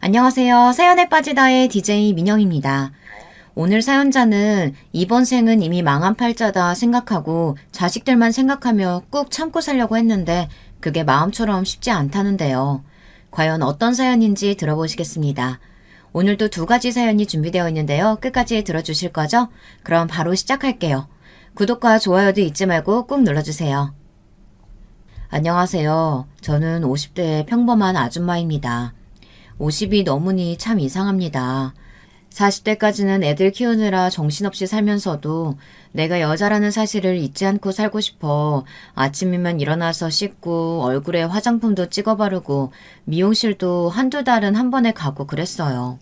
안녕하세요. 사연에 빠지다의 DJ 민영입니다. 오늘 사연자는 이번 생은 이미 망한 팔자다 생각하고 자식들만 생각하며 꾹 참고 살려고 했는데 그게 마음처럼 쉽지 않다는데요. 과연 어떤 사연인지 들어보시겠습니다. 오늘도 두 가지 사연이 준비되어 있는데요. 끝까지 들어주실 거죠? 그럼 바로 시작할게요. 구독과 좋아요도 잊지 말고 꾹 눌러주세요. 안녕하세요. 저는 50대의 평범한 아줌마입니다. 50이 넘으니 참 이상합니다. 40대까지는 애들 키우느라 정신없이 살면서도 내가 여자라는 사실을 잊지 않고 살고 싶어 아침이면 일어나서 씻고 얼굴에 화장품도 찍어 바르고 미용실도 한두 달은 한 번에 가고 그랬어요.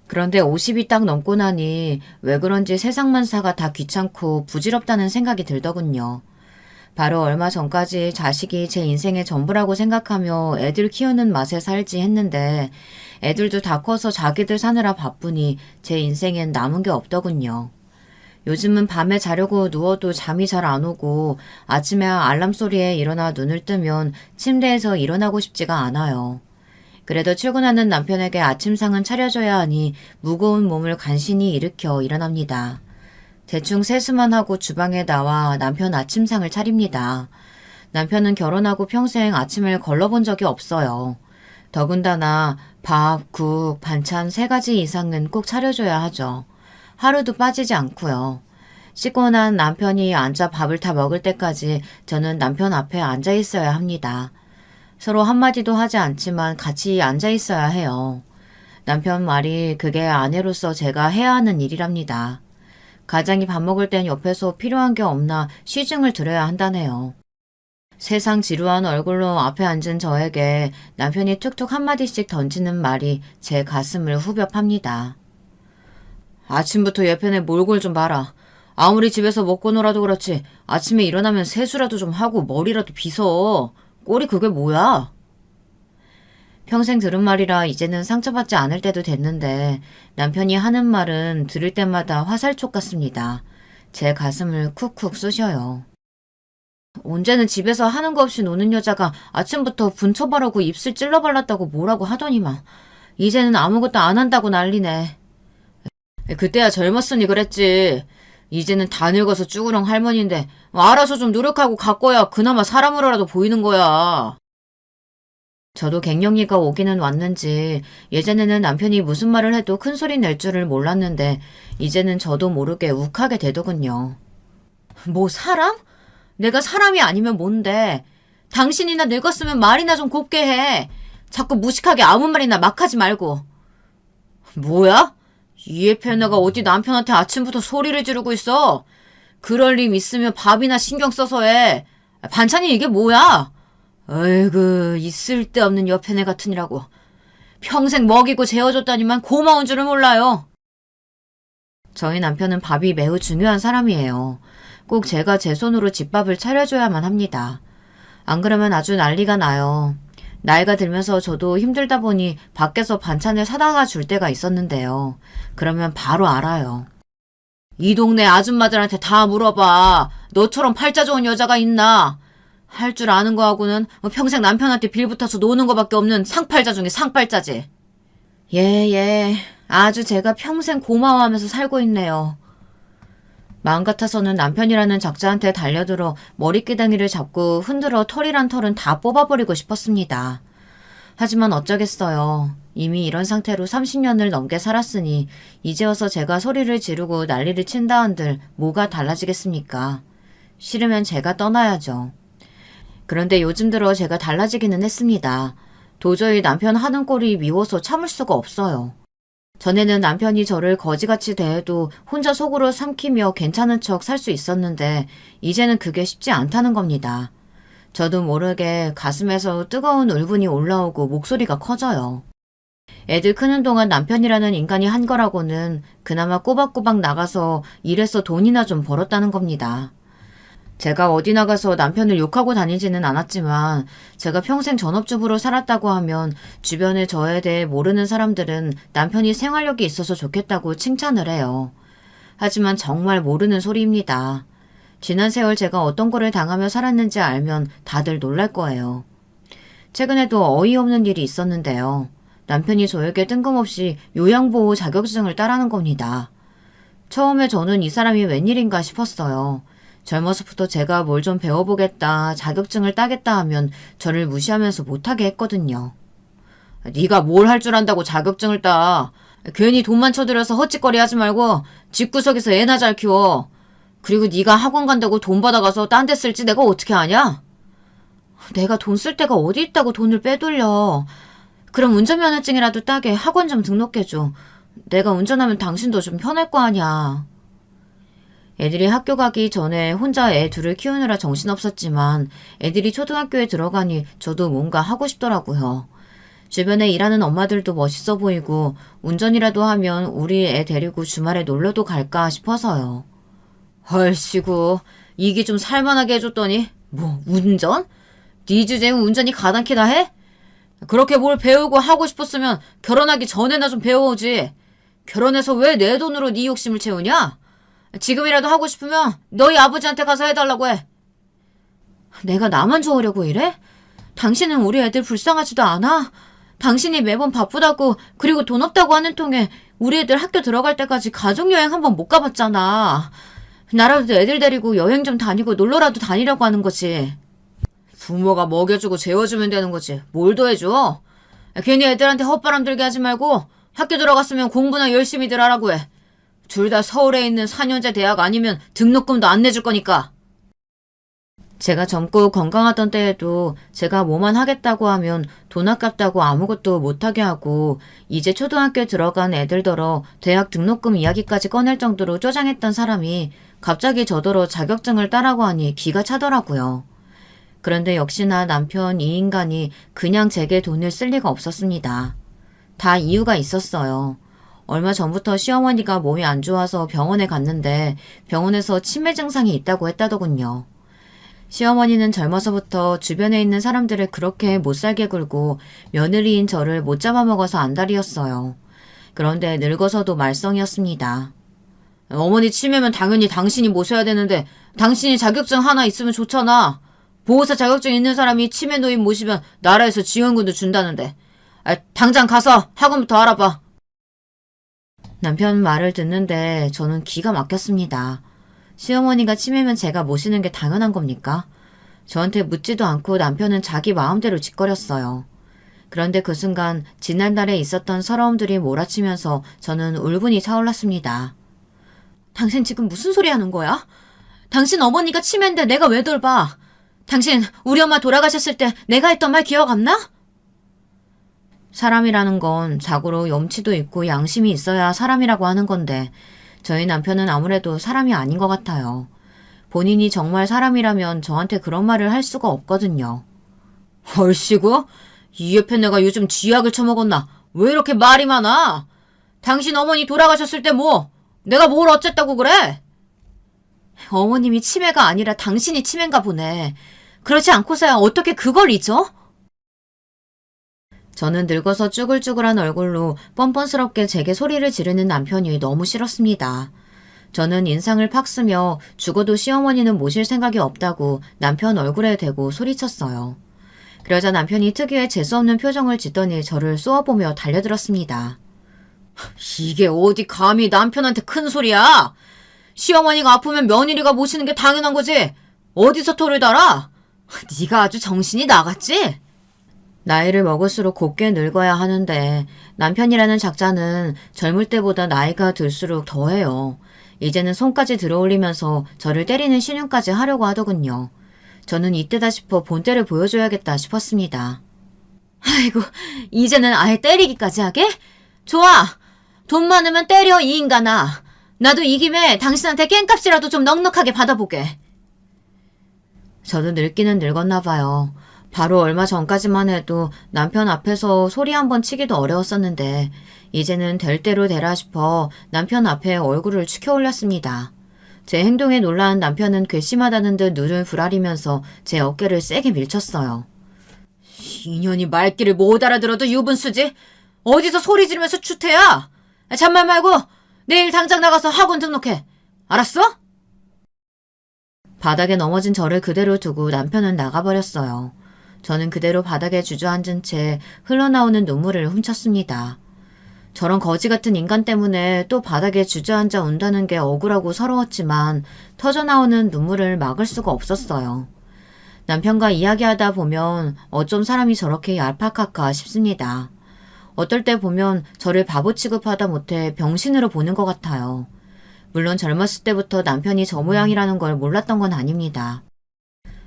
그런데 50이 딱 넘고 나니 왜 그런지 세상만사가 다 귀찮고 부질없다는 생각이 들더군요. 바로 얼마 전까지 자식이 제 인생의 전부라고 생각하며 애들 키우는 맛에 살지 했는데 애들도 다 커서 자기들 사느라 바쁘니 제 인생엔 남은 게 없더군요. 요즘은 밤에 자려고 누워도 잠이 잘 안 오고 아침에 알람 소리에 일어나 눈을 뜨면 침대에서 일어나고 싶지가 않아요. 그래도 출근하는 남편에게 아침상은 차려줘야 하니 무거운 몸을 간신히 일으켜 일어납니다. 대충 세수만 하고 주방에 나와 남편 아침상을 차립니다. 남편은 결혼하고 평생 아침을 걸러본 적이 없어요. 더군다나 밥, 국, 반찬 3가지 이상은 꼭 차려줘야 하죠. 하루도 빠지지 않고요. 씻고 난 남편이 앉아 밥을 다 먹을 때까지 저는 남편 앞에 앉아 있어야 합니다. 서로 한마디도 하지 않지만 같이 앉아 있어야 해요. 남편 말이 그게 아내로서 제가 해야 하는 일이랍니다. 가장이 밥 먹을 땐 옆에서 필요한 게 없나 시중을 들여야 한다네요. 세상 지루한 얼굴로 앞에 앉은 저에게 남편이 툭툭 한마디씩 던지는 말이 제 가슴을 후벼 팝니다. 아침부터 옆편에 몰골 좀 봐라. 아무리 집에서 먹고 놀아도 그렇지 아침에 일어나면 세수라도 좀 하고 머리라도 빗어. 꼴이 그게 뭐야? 평생 들은 말이라 이제는 상처받지 않을 때도 됐는데 남편이 하는 말은 들을 때마다 화살촉 같습니다. 제 가슴을 쿡쿡 쑤셔요. 언제는 집에서 하는 거 없이 노는 여자가 아침부터 분쳐 바르고 입술 찔러 발랐다고 뭐라고 하더니만 이제는 아무것도 안 한다고 난리네. 그때야 젊었으니 그랬지. 이제는 다 늙어서 쭈그렁 할머니인데 알아서 좀 노력하고 가꿔야 그나마 사람으로라도 보이는 거야. 저도 갱년기가 오기는 왔는지 예전에는 남편이 무슨 말을 해도 큰 소리 낼 줄을 몰랐는데 이제는 저도 모르게 욱하게 되더군요. 뭐 사람? 내가 사람이 아니면 뭔데? 당신이나 늙었으면 말이나 좀 곱게 해. 자꾸 무식하게 아무 말이나 막 하지 말고. 뭐야? 이 애편애가 어디 남편한테 아침부터 소리를 지르고 있어? 그럴 림 있으면 밥이나 신경 써서 해. 반찬이 이게 뭐야? 어이구 이 쓸데없는 옆에네 같으니라고. 평생 먹이고 재워줬다니만 고마운 줄을 몰라요. 저희 남편은 밥이 매우 중요한 사람이에요. 꼭 제가 제 손으로 집밥을 차려줘야만 합니다. 안 그러면 아주 난리가 나요. 나이가 들면서 저도 힘들다 보니 밖에서 반찬을 사다가 줄 때가 있었는데요. 그러면 바로 알아요. 이 동네 아줌마들한테 다 물어봐. 너처럼 팔자 좋은 여자가 있나? 할 줄 아는 거하고는 평생 남편한테 빌붙어서 노는 거밖에 없는 상팔자 중에 상팔자지. 예. 아주 제가 평생 고마워하면서 살고 있네요. 마음 같아서는 남편이라는 작자한테 달려들어 머리끼덩이를 잡고 흔들어 털이란 털은 다 뽑아버리고 싶었습니다. 하지만 어쩌겠어요. 이미 이런 상태로 30년을 넘게 살았으니 이제 와서 제가 소리를 지르고 난리를 친다 한들 뭐가 달라지겠습니까? 싫으면 제가 떠나야죠. 그런데 요즘 들어 제가 달라지기는 했습니다. 도저히 남편 하는 꼴이 미워서 참을 수가 없어요. 전에는 남편이 저를 거지같이 대해도 혼자 속으로 삼키며 괜찮은 척 살 수 있었는데 이제는 그게 쉽지 않다는 겁니다. 저도 모르게 가슴에서 뜨거운 울분이 올라오고 목소리가 커져요. 애들 크는 동안 남편이라는 인간이 한 거라고는 그나마 꼬박꼬박 나가서 일해서 돈이나 좀 벌었다는 겁니다. 제가 어디 나가서 남편을 욕하고 다니지는 않았지만 제가 평생 전업주부로 살았다고 하면 주변에 저에 대해 모르는 사람들은 남편이 생활력이 있어서 좋겠다고 칭찬을 해요. 하지만 정말 모르는 소리입니다. 지난 세월 제가 어떤 거를 당하며 살았는지 알면 다들 놀랄 거예요. 최근에도 어이없는 일이 있었는데요. 남편이 저에게 뜬금없이 요양보호 자격증을 따라는 겁니다. 처음에 저는 이 사람이 웬일인가 싶었어요. 젊어서부터 제가 뭘 좀 배워보겠다, 자격증을 따겠다 하면 저를 무시하면서 못하게 했거든요. 네가 뭘 할 줄 안다고 자격증을 따. 괜히 돈만 쳐들여서 헛짓거리 하지 말고 집구석에서 애나 잘 키워. 그리고 네가 학원 간다고 돈 받아가서 딴 데 쓸지 내가 어떻게 아냐? 내가 돈 쓸 데가 어디 있다고 돈을 빼돌려. 그럼 운전면허증이라도 따게 학원 좀 등록해줘. 내가 운전하면 당신도 좀 편할 거 아니야. 애들이 학교 가기 전에 혼자 애 둘을 키우느라 정신없었지만 애들이 초등학교에 들어가니 저도 뭔가 하고 싶더라고요. 주변에 일하는 엄마들도 멋있어 보이고 운전이라도 하면 우리 애 데리고 주말에 놀러도 갈까 싶어서요. 헐씨구, 이게 좀 살만하게 해줬더니 뭐 운전? 네 주제에 운전이 가당키나 해? 그렇게 뭘 배우고 하고 싶었으면 결혼하기 전에나 좀 배워오지. 결혼해서 왜 내 돈으로 네 욕심을 채우냐? 지금이라도 하고 싶으면 너희 아버지한테 가서 해달라고 해. 내가 나만 좋으려고 이래? 당신은 우리 애들 불쌍하지도 않아? 당신이 매번 바쁘다고 그리고 돈 없다고 하는 통에 우리 애들 학교 들어갈 때까지 가족여행 한번 못 가봤잖아. 나라도 애들 데리고 여행 좀 다니고 놀러라도 다니려고 하는 거지. 부모가 먹여주고 재워주면 되는 거지. 뭘 더 해줘? 괜히 애들한테 헛바람 들게 하지 말고 학교 들어갔으면 공부나 열심히들 하라고 해. 둘 다 서울에 있는 4년제 대학 아니면 등록금도 안 내줄 거니까. 제가 젊고 건강하던 때에도 제가 뭐만 하겠다고 하면 돈 아깝다고 아무것도 못하게 하고 이제 초등학교에 들어간 애들더러 대학 등록금 이야기까지 꺼낼 정도로 쪼장했던 사람이 갑자기 저더러 자격증을 따라고 하니 기가 차더라고요. 그런데 역시나 남편 이 인간이 그냥 제게 돈을 쓸 리가 없었습니다. 다 이유가 있었어요. 얼마 전부터 시어머니가 몸이 안 좋아서 병원에 갔는데 병원에서 치매 증상이 있다고 했다더군요. 시어머니는 젊어서부터 주변에 있는 사람들을 그렇게 못살게 굴고 며느리인 저를 못 잡아먹어서 안달이었어요. 그런데 늙어서도 말썽이었습니다. 어머니 치매면 당연히 당신이 모셔야 되는데 당신이 자격증 하나 있으면 좋잖아. 보호사 자격증 있는 사람이 치매 노인 모시면 나라에서 지원금도 준다는데. 당장 가서 학원부터 알아봐. 남편 말을 듣는데 저는 기가 막혔습니다. 시어머니가 치매면 제가 모시는 게 당연한 겁니까? 저한테 묻지도 않고 남편은 자기 마음대로 짓거렸어요. 그런데 그 순간 지난달에 있었던 서러움들이 몰아치면서 저는 울분이 차올랐습니다. 당신 지금 무슨 소리 하는 거야? 당신 어머니가 치매인데 내가 왜 돌봐? 당신 우리 엄마 돌아가셨을 때 내가 했던 말 기억 안 나? 사람이라는 건 자고로 염치도 있고 양심이 있어야 사람이라고 하는 건데 저희 남편은 아무래도 사람이 아닌 것 같아요. 본인이 정말 사람이라면 저한테 그런 말을 할 수가 없거든요. 얼씨구? 이 옆에 내가 요즘 쥐약을 처먹었나? 왜 이렇게 말이 많아? 당신 어머니 돌아가셨을 때 뭐? 내가 뭘 어쨌다고 그래? 어머님이 치매가 아니라 당신이 치매인가 보네. 그렇지 않고서야 어떻게 그걸 잊어? 저는 늙어서 쭈글쭈글한 얼굴로 뻔뻔스럽게 제게 소리를 지르는 남편이 너무 싫었습니다. 저는 인상을 팍 쓰며 죽어도 시어머니는 모실 생각이 없다고 남편 얼굴에 대고 소리쳤어요. 그러자 남편이 특유의 재수없는 표정을 짓더니 저를 쏘아보며 달려들었습니다. 이게 어디 감히 남편한테 큰 소리야? 시어머니가 아프면 며느리가 모시는 게 당연한 거지. 어디서 토를 달아? 네가 아주 정신이 나갔지? 나이를 먹을수록 곱게 늙어야 하는데 남편이라는 작자는 젊을 때보다 나이가 들수록 더해요. 이제는 손까지 들어올리면서 저를 때리는 신용까지 하려고 하더군요. 저는 이때다 싶어 본때를 보여줘야겠다 싶었습니다. 아이고, 이제는 아예 때리기까지 하게? 좋아! 돈 많으면 때려, 이 인간아. 나도 이 김에 당신한테 깽값이라도 좀 넉넉하게 받아보게. 저도 늙기는 늙었나 봐요. 바로 얼마 전까지만 해도 남편 앞에서 소리 한번 치기도 어려웠었는데 이제는 될 대로 되라 싶어 남편 앞에 얼굴을 치켜 올렸습니다. 제 행동에 놀란 남편은 괘씸하다는 듯 눈을 부라리면서 제 어깨를 세게 밀쳤어요. 이년이 말귀를 못 알아들어도 유분수지? 어디서 소리 지르면서 추태야? 잔말 말고 내일 당장 나가서 학원 등록해. 알았어? 바닥에 넘어진 저를 그대로 두고 남편은 나가버렸어요. 저는 그대로 바닥에 주저앉은 채 흘러나오는 눈물을 훔쳤습니다. 저런 거지 같은 인간 때문에 또 바닥에 주저앉아 운다는 게 억울하고 서러웠지만 터져나오는 눈물을 막을 수가 없었어요. 남편과 이야기하다 보면 어쩜 사람이 저렇게 얄팍할까 싶습니다. 어떨 때 보면 저를 바보 취급하다 못해 병신으로 보는 것 같아요. 물론 젊었을 때부터 남편이 저 모양이라는 걸 몰랐던 건 아닙니다.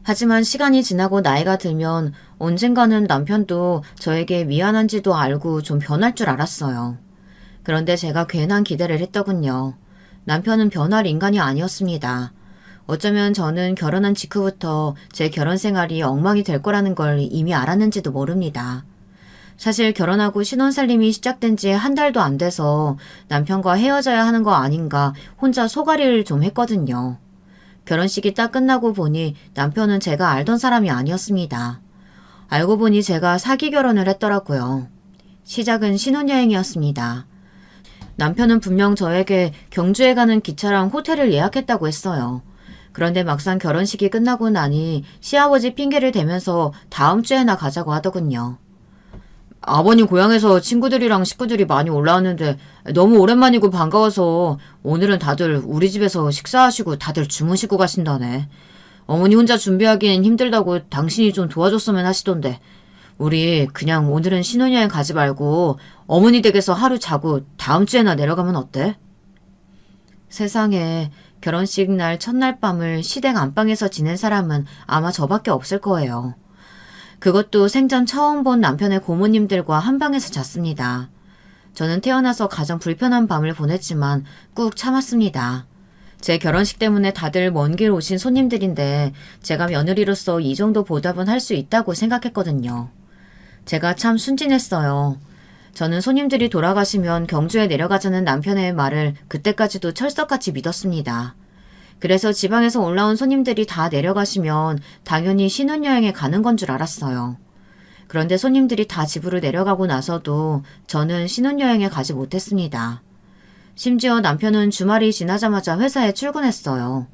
하지만 시간이 지나고 나이가 들면 언젠가는 남편도 저에게 미안한지도 알고 좀 변할 줄 알았어요. 그런데 제가 괜한 기대를 했더군요. 남편은 변할 인간이 아니었습니다. 어쩌면 저는 결혼한 직후부터 제 결혼 생활이 엉망이 될 거라는 걸 이미 알았는지도 모릅니다. 사실 결혼하고 신혼살림이 시작된 지 한 달도 안 돼서 남편과 헤어져야 하는 거 아닌가 혼자 소가리를 좀 했거든요. 결혼식이 딱 끝나고 보니 남편은 제가 알던 사람이 아니었습니다. 알고 보니 제가 사기 결혼을 했더라고요. 시작은 신혼여행이었습니다. 남편은 분명 저에게 경주에 가는 기차랑 호텔을 예약했다고 했어요. 그런데 막상 결혼식이 끝나고 나니 시아버지 핑계를 대면서 다음 주에나 가자고 하더군요. 아버님 고향에서 친구들이랑 식구들이 많이 올라왔는데 너무 오랜만이고 반가워서 오늘은 다들 우리 집에서 식사하시고 다들 주무시고 가신다네. 어머니 혼자 준비하기엔 힘들다고 당신이 좀 도와줬으면 하시던데 우리 그냥 오늘은 신혼여행 가지 말고 어머니 댁에서 하루 자고 다음 주에나 내려가면 어때? 세상에 결혼식 날 첫날 밤을 시댁 안방에서 지낸 사람은 아마 저밖에 없을 거예요. 그것도 생전 처음 본 남편의 고모님들과 한 방에서 잤습니다. 저는 태어나서 가장 불편한 밤을 보냈지만 꾹 참았습니다. 제 결혼식 때문에 다들 먼 길 오신 손님들인데 제가 며느리로서 이 정도 보답은 할 수 있다고 생각했거든요. 제가 참 순진했어요. 저는 손님들이 돌아가시면 경주에 내려가자는 남편의 말을 그때까지도 철석같이 믿었습니다. 그래서 지방에서 올라온 손님들이 다 내려가시면 당연히 신혼여행에 가는 건 줄 알았어요. 그런데 손님들이 다 집으로 내려가고 나서도 저는 신혼여행에 가지 못했습니다. 심지어 남편은 주말이 지나자마자 회사에 출근했어요.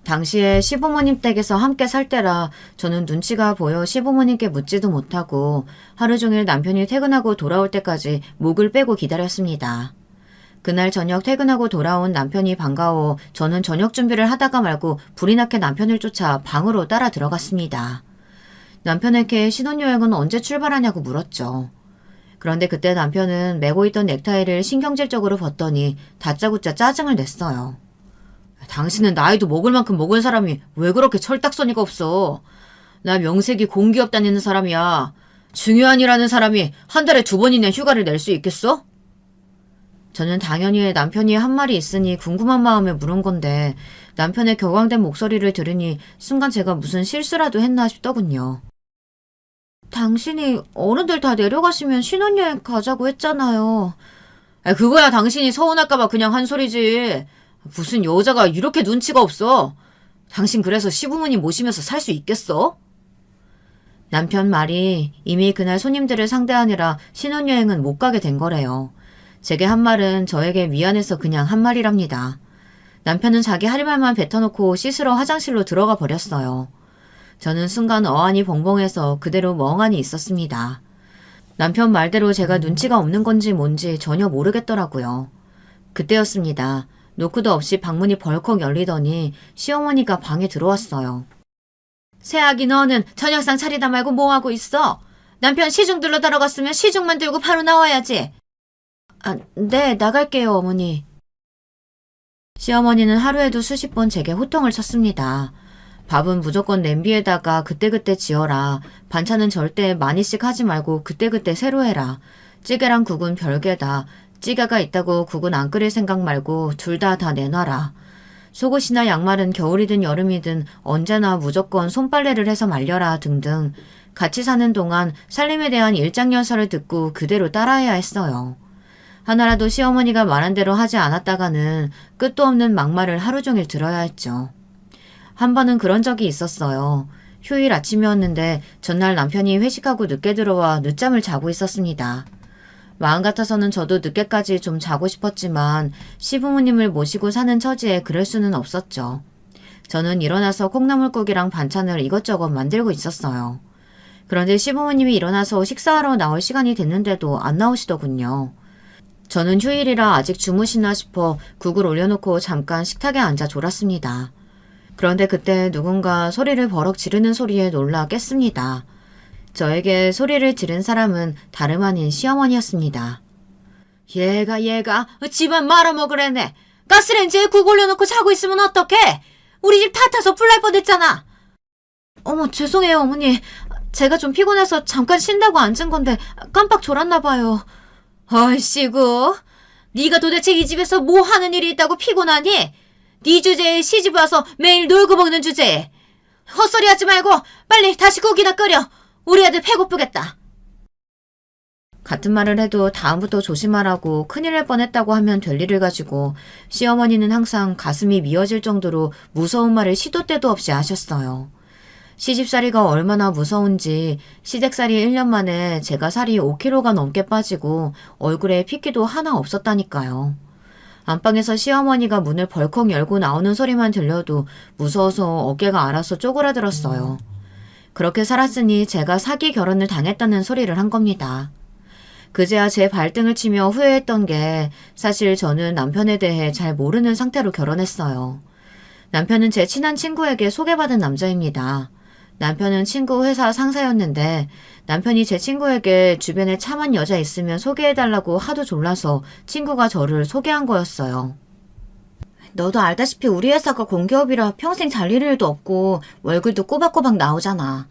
당시에 시부모님 댁에서 함께 살 때라 저는 눈치가 보여 시부모님께 묻지도 못하고 하루 종일 남편이 퇴근하고 돌아올 때까지 목을 빼고 기다렸습니다. 그날 저녁 퇴근하고 돌아온 남편이 반가워 저는 저녁 준비를 하다가 말고 불이 나게 남편을 쫓아 방으로 따라 들어갔습니다. 남편에게 신혼여행은 언제 출발하냐고 물었죠. 그런데 그때 남편은 메고 있던 넥타이를 신경질적으로 벗더니 다짜고짜 짜증을 냈어요. 당신은 나이도 먹을 만큼 먹은 사람이 왜 그렇게 철딱서니가 없어. 나 명색이 공기업 다니는 사람이야. 중요한 일하는 사람이 한 달에 2번이나 휴가를 낼 수 있겠어? 저는 당연히 남편이 한 말이 있으니 궁금한 마음에 물은 건데 남편의 격앙된 목소리를 들으니 순간 제가 무슨 실수라도 했나 싶더군요. 당신이 어른들 다 내려가시면 신혼여행 가자고 했잖아요. 그거야 당신이 서운할까봐 그냥 한 소리지. 무슨 여자가 이렇게 눈치가 없어. 당신 그래서 시부모님 모시면서 살 수 있겠어? 남편 말이 이미 그날 손님들을 상대하느라 신혼여행은 못 가게 된 거래요. 제게 한 말은 저에게 미안해서 그냥 한 말이랍니다. 남편은 자기 할 말만 뱉어놓고 씻으러 화장실로 들어가 버렸어요. 저는 순간 어안이 벙벙해서 그대로 멍하니 있었습니다. 남편 말대로 제가 눈치가 없는 건지 뭔지 전혀 모르겠더라고요. 그때였습니다. 노크도 없이 방문이 벌컥 열리더니 시어머니가 방에 들어왔어요. 새아기 너는 저녁상 차리다 말고 뭐하고 있어? 남편 시중 들러다러 갔으면 시중만 들고 바로 나와야지. 네, 나갈게요, 어머니. 시어머니는 하루에도 수십 번 제게 호통을 쳤습니다. 밥은 무조건 냄비에다가 그때그때 지어라. 반찬은 절대 많이씩 하지 말고 그때그때 새로 해라. 찌개랑 국은 별개다. 찌개가 있다고 국은 안 끓일 생각 말고 둘 다 내놔라. 속옷이나 양말은 겨울이든 여름이든 언제나 무조건 손빨래를 해서 말려라 등등. 같이 사는 동안 살림에 대한 일장연설을 듣고 그대로 따라해야 했어요. 하나라도 시어머니가 말한 대로 하지 않았다가는 끝도 없는 막말을 하루 종일 들어야 했죠. 한 번은 그런 적이 있었어요. 휴일 아침이었는데 전날 남편이 회식하고 늦게 들어와 늦잠을 자고 있었습니다. 마음 같아서는 저도 늦게까지 좀 자고 싶었지만 시부모님을 모시고 사는 처지에 그럴 수는 없었죠. 저는 일어나서 콩나물국이랑 반찬을 이것저것 만들고 있었어요. 그런데 시부모님이 일어나서 식사하러 나올 시간이 됐는데도 안 나오시더군요. 저는 휴일이라 아직 주무시나 싶어 국을 올려놓고 잠깐 식탁에 앉아 졸았습니다. 그런데 그때 누군가 소리를 버럭 지르는 소리에 놀라 깼습니다. 저에게 소리를 지른 사람은 다름 아닌 시어머니였습니다. 얘가 집안 말아먹으래네. 가스레인지에 국 올려놓고 자고 있으면 어떡해? 우리 집 다 타서 불 날 뻔했잖아. 어머, 죄송해요, 어머니. 제가 좀 피곤해서 잠깐 쉰다고 앉은 건데 깜빡 졸았나 봐요. 얼씨구, 네가 도대체 이 집에서 뭐 하는 일이 있다고 피곤하니? 네 주제에 시집 와서 매일 놀고 먹는 주제에. 헛소리 하지 말고 빨리 다시 국이나 끓여. 우리 애들 배고프겠다. 같은 말을 해도 다음부터 조심하라고 큰일 날 뻔했다고 하면 될 일을 가지고 시어머니는 항상 가슴이 미어질 정도로 무서운 말을 시도 때도 없이 하셨어요. 시집살이가 얼마나 무서운지 시댁살이 1년 만에 제가 살이 5kg가 넘게 빠지고 얼굴에 핏기도 하나 없었다니까요. 안방에서 시어머니가 문을 벌컥 열고 나오는 소리만 들려도 무서워서 어깨가 알아서 쪼그라들었어요. 그렇게 살았으니 제가 사기 결혼을 당했다는 소리를 한 겁니다. 그제야 제 발등을 치며 후회했던 게 사실 저는 남편에 대해 잘 모르는 상태로 결혼했어요. 남편은 제 친한 친구에게 소개받은 남자입니다. 남편은 친구 회사 상사였는데 남편이 제 친구에게 주변에 참한 여자 있으면 소개해달라고 하도 졸라서 친구가 저를 소개한 거였어요. 너도 알다시피 우리 회사가 공기업이라 평생 잘릴 일도 없고 월급도 꼬박꼬박 나오잖아.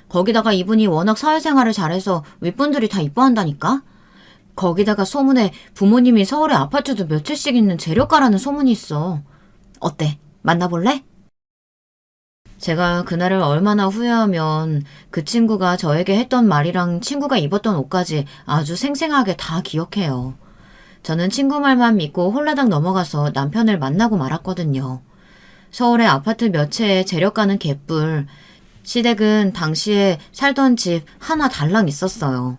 거기다가 이분이 워낙 사회생활을 잘해서 윗분들이 다 이뻐한다니까? 거기다가 소문에 부모님이 서울에 아파트도 몇 채씩 있는 재력가라는 소문이 있어. 어때? 만나볼래? 제가 그날을 얼마나 후회하면 그 친구가 저에게 했던 말이랑 친구가 입었던 옷까지 아주 생생하게 다 기억해요. 저는 친구 말만 믿고 홀라당 넘어가서 남편을 만나고 말았거든요. 서울에 아파트 몇 채에 재력가는 개뿔. 시댁은 당시에 살던 집 하나 달랑 있었어요.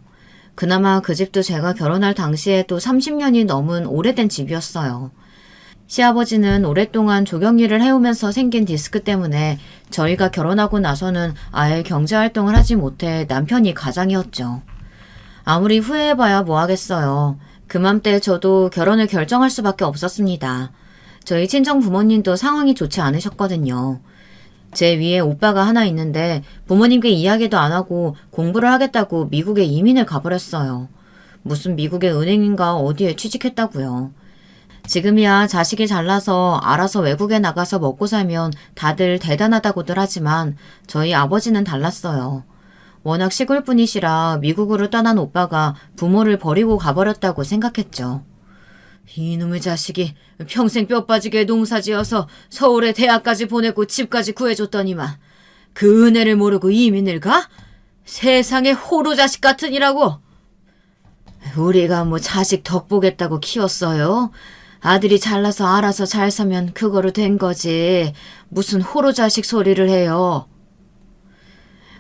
그나마 그 집도 제가 결혼할 당시에 또 30년이 넘은 오래된 집이었어요. 시아버지는 오랫동안 조경일을 해오면서 생긴 디스크 때문에 저희가 결혼하고 나서는 아예 경제활동을 하지 못해 남편이 가장이었죠. 아무리 후회해봐야 뭐하겠어요. 그맘때 저도 결혼을 결정할 수밖에 없었습니다. 저희 친정 부모님도 상황이 좋지 않으셨거든요. 제 위에 오빠가 하나 있는데 부모님께 이야기도 안 하고 공부를 하겠다고 미국에 이민을 가버렸어요. 무슨 미국의 은행인가 어디에 취직했다고요. 지금이야 자식이 잘나서 알아서 외국에 나가서 먹고 살면 다들 대단하다고들 하지만 저희 아버지는 달랐어요. 워낙 시골 분이시라 미국으로 떠난 오빠가 부모를 버리고 가버렸다고 생각했죠. 이놈의 자식이 평생 뼈 빠지게 농사지어서 서울에 대학까지 보내고 집까지 구해줬더니만 그 은혜를 모르고 이민을 가? 세상에 호로 자식 같으니라고. 우리가 뭐 자식 덕 보겠다고 키웠어요. 아들이 잘나서 알아서 잘 사면 그거로 된 거지. 무슨 호로 자식 소리를 해요.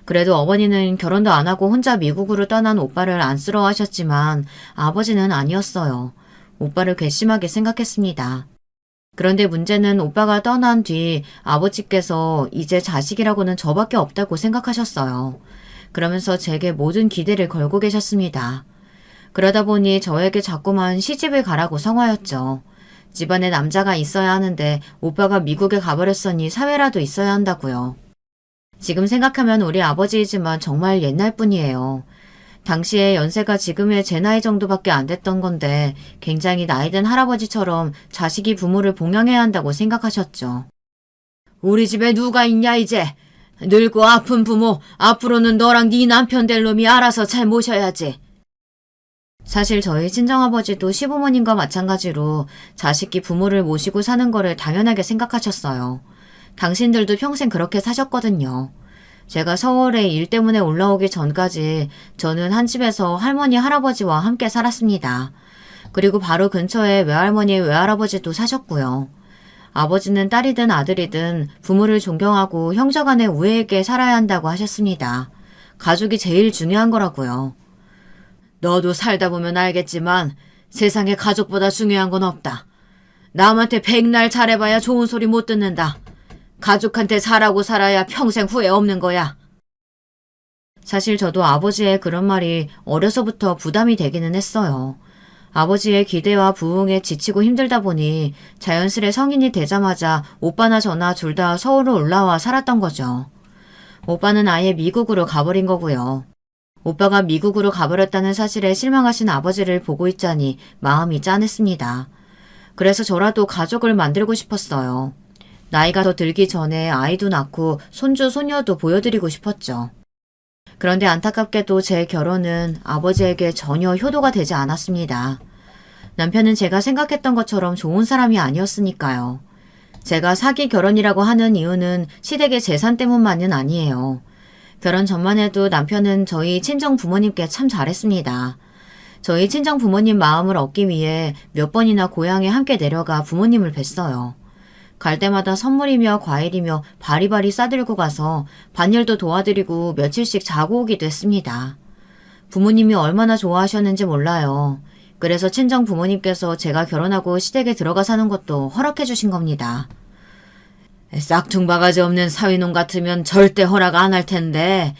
그래도 어머니는 결혼도 안 하고 혼자 미국으로 떠난 오빠를 안쓰러워하셨지만 아버지는 아니었어요. 오빠를 괘씸하게 생각했습니다. 그런데 문제는 오빠가 떠난 뒤 아버지께서 이제 자식이라고는 저밖에 없다고 생각하셨어요. 그러면서 제게 모든 기대를 걸고 계셨습니다. 그러다 보니 저에게 자꾸만 시집을 가라고 성화였죠. 집안에 남자가 있어야 하는데 오빠가 미국에 가버렸으니 사회라도 있어야 한다고요. 지금 생각하면 우리 아버지이지만 정말 옛날 분이에요. 당시에 연세가 지금의 제 나이 정도밖에 안 됐던 건데 굉장히 나이든 할아버지처럼 자식이 부모를 봉양해야 한다고 생각하셨죠. 우리 집에 누가 있냐 이제. 늙고 아픈 부모 앞으로는 너랑 네 남편 될 놈이 알아서 잘 모셔야지. 사실 저희 친정아버지도 시부모님과 마찬가지로 자식이 부모를 모시고 사는 거를 당연하게 생각하셨어요. 당신들도 평생 그렇게 사셨거든요. 제가 서울에 일 때문에 올라오기 전까지 저는 한 집에서 할머니, 할아버지와 함께 살았습니다. 그리고 바로 근처에 외할머니, 외할아버지도 사셨고요. 아버지는 딸이든 아들이든 부모를 존경하고 형제간의 우애 있게 살아야 한다고 하셨습니다. 가족이 제일 중요한 거라고요. 너도 살다 보면 알겠지만 세상에 가족보다 중요한 건 없다. 남한테 백날 잘해봐야 좋은 소리 못 듣는다. 가족한테 잘하고 살아야 평생 후회 없는 거야. 사실 저도 아버지의 그런 말이 어려서부터 부담이 되기는 했어요. 아버지의 기대와 부응에 지치고 힘들다 보니 자연스레 성인이 되자마자 오빠나 저나 둘 다 서울로 올라와 살았던 거죠. 오빠는 아예 미국으로 가버린 거고요. 오빠가 미국으로 가버렸다는 사실에 실망하신 아버지를 보고 있자니 마음이 짠했습니다. 그래서 저라도 가족을 만들고 싶었어요. 나이가 더 들기 전에 아이도 낳고 손주, 손녀도 보여드리고 싶었죠. 그런데 안타깝게도 제 결혼은 아버지에게 전혀 효도가 되지 않았습니다. 남편은 제가 생각했던 것처럼 좋은 사람이 아니었으니까요. 제가 사기 결혼이라고 하는 이유는 시댁의 재산 때문만은 아니에요. 결혼 전만 해도 남편은 저희 친정 부모님께 참 잘했습니다. 저희 친정 부모님 마음을 얻기 위해 몇 번이나 고향에 함께 내려가 부모님을 뵀어요. 갈 때마다 선물이며 과일이며 바리바리 싸들고 가서 반일도 도와드리고 며칠씩 자고 오기도 했습니다. 부모님이 얼마나 좋아하셨는지 몰라요. 그래서 친정 부모님께서 제가 결혼하고 시댁에 들어가 사는 것도 허락해 주신 겁니다. 싹퉁바가지 없는 사위놈 같으면 절대 허락 안 할 텐데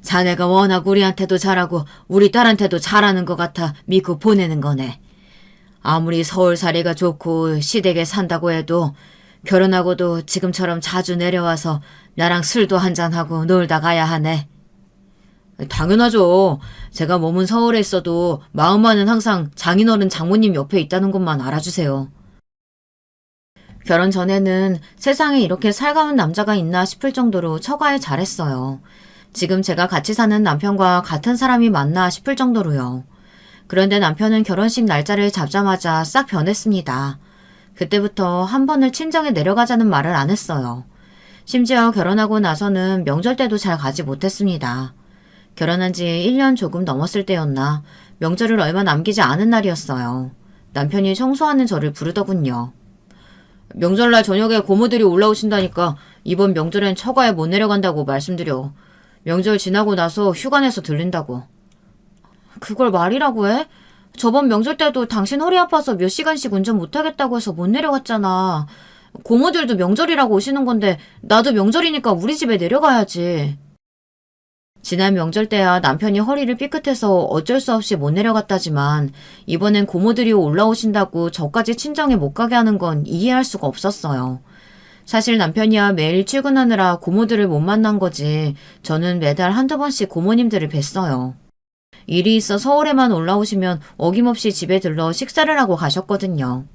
자네가 워낙 우리한테도 잘하고 우리 딸한테도 잘하는 것 같아 믿고 보내는 거네. 아무리 서울살이가 좋고 시댁에 산다고 해도 결혼하고도 지금처럼 자주 내려와서 나랑 술도 한잔하고 놀다 가야 하네. 당연하죠. 제가 몸은 서울에 있어도 마음만은 항상 장인어른 장모님 옆에 있다는 것만 알아주세요. 결혼 전에는 세상에 이렇게 살가운 남자가 있나 싶을 정도로 처가에 잘했어요. 지금 제가 같이 사는 남편과 같은 사람이 맞나 싶을 정도로요. 그런데 남편은 결혼식 날짜를 잡자마자 싹 변했습니다. 그때부터 한 번을 친정에 내려가자는 말을 안 했어요. 심지어 결혼하고 나서는 명절 때도 잘 가지 못했습니다. 결혼한 지 1년 조금 넘었을 때였나 명절을 얼마 남기지 않은 날이었어요. 남편이 청소하는 저를 부르더군요. 명절날 저녁에 고모들이 올라오신다니까 이번 명절엔 처가에 못 내려간다고 말씀드려. 명절 지나고 나서 휴가 내서 들린다고. 그걸 말이라고 해? 저번 명절 때도 당신 허리 아파서 몇 시간씩 운전 못하겠다고 해서 못 내려갔잖아. 고모들도 명절이라고 오시는 건데 나도 명절이니까 우리 집에 내려가야지. 지난 명절 때야 남편이 허리를 삐끗해서 어쩔 수 없이 못 내려갔다지만 이번엔 고모들이 올라오신다고 저까지 친정에 못 가게 하는 건 이해할 수가 없었어요. 사실 남편이야 매일 출근하느라 고모들을 못 만난 거지 저는 매달 한두 번씩 고모님들을 뵀어요. 일이 있어 서울에만 올라오시면 어김없이 집에 들러 식사를 하고 가셨거든요.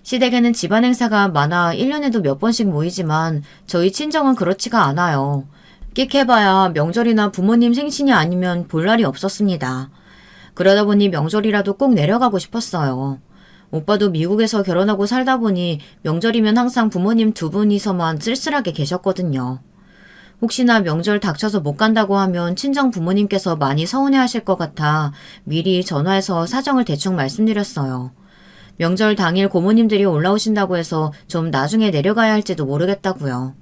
시댁에는 집안 행사가 많아 1년에도 몇 번씩 모이지만 저희 친정은 그렇지가 않아요. 끽해봐야 명절이나 부모님 생신이 아니면 볼 날이 없었습니다. 그러다 보니 명절이라도 꼭 내려가고 싶었어요. 오빠도 미국에서 결혼하고 살다 보니 명절이면 항상 부모님 두 분이서만 쓸쓸하게 계셨거든요. 혹시나 명절 닥쳐서 못 간다고 하면 친정 부모님께서 많이 서운해하실 것 같아 미리 전화해서 사정을 대충 말씀드렸어요. 명절 당일 고모님들이 올라오신다고 해서 좀 나중에 내려가야 할지도 모르겠다고요.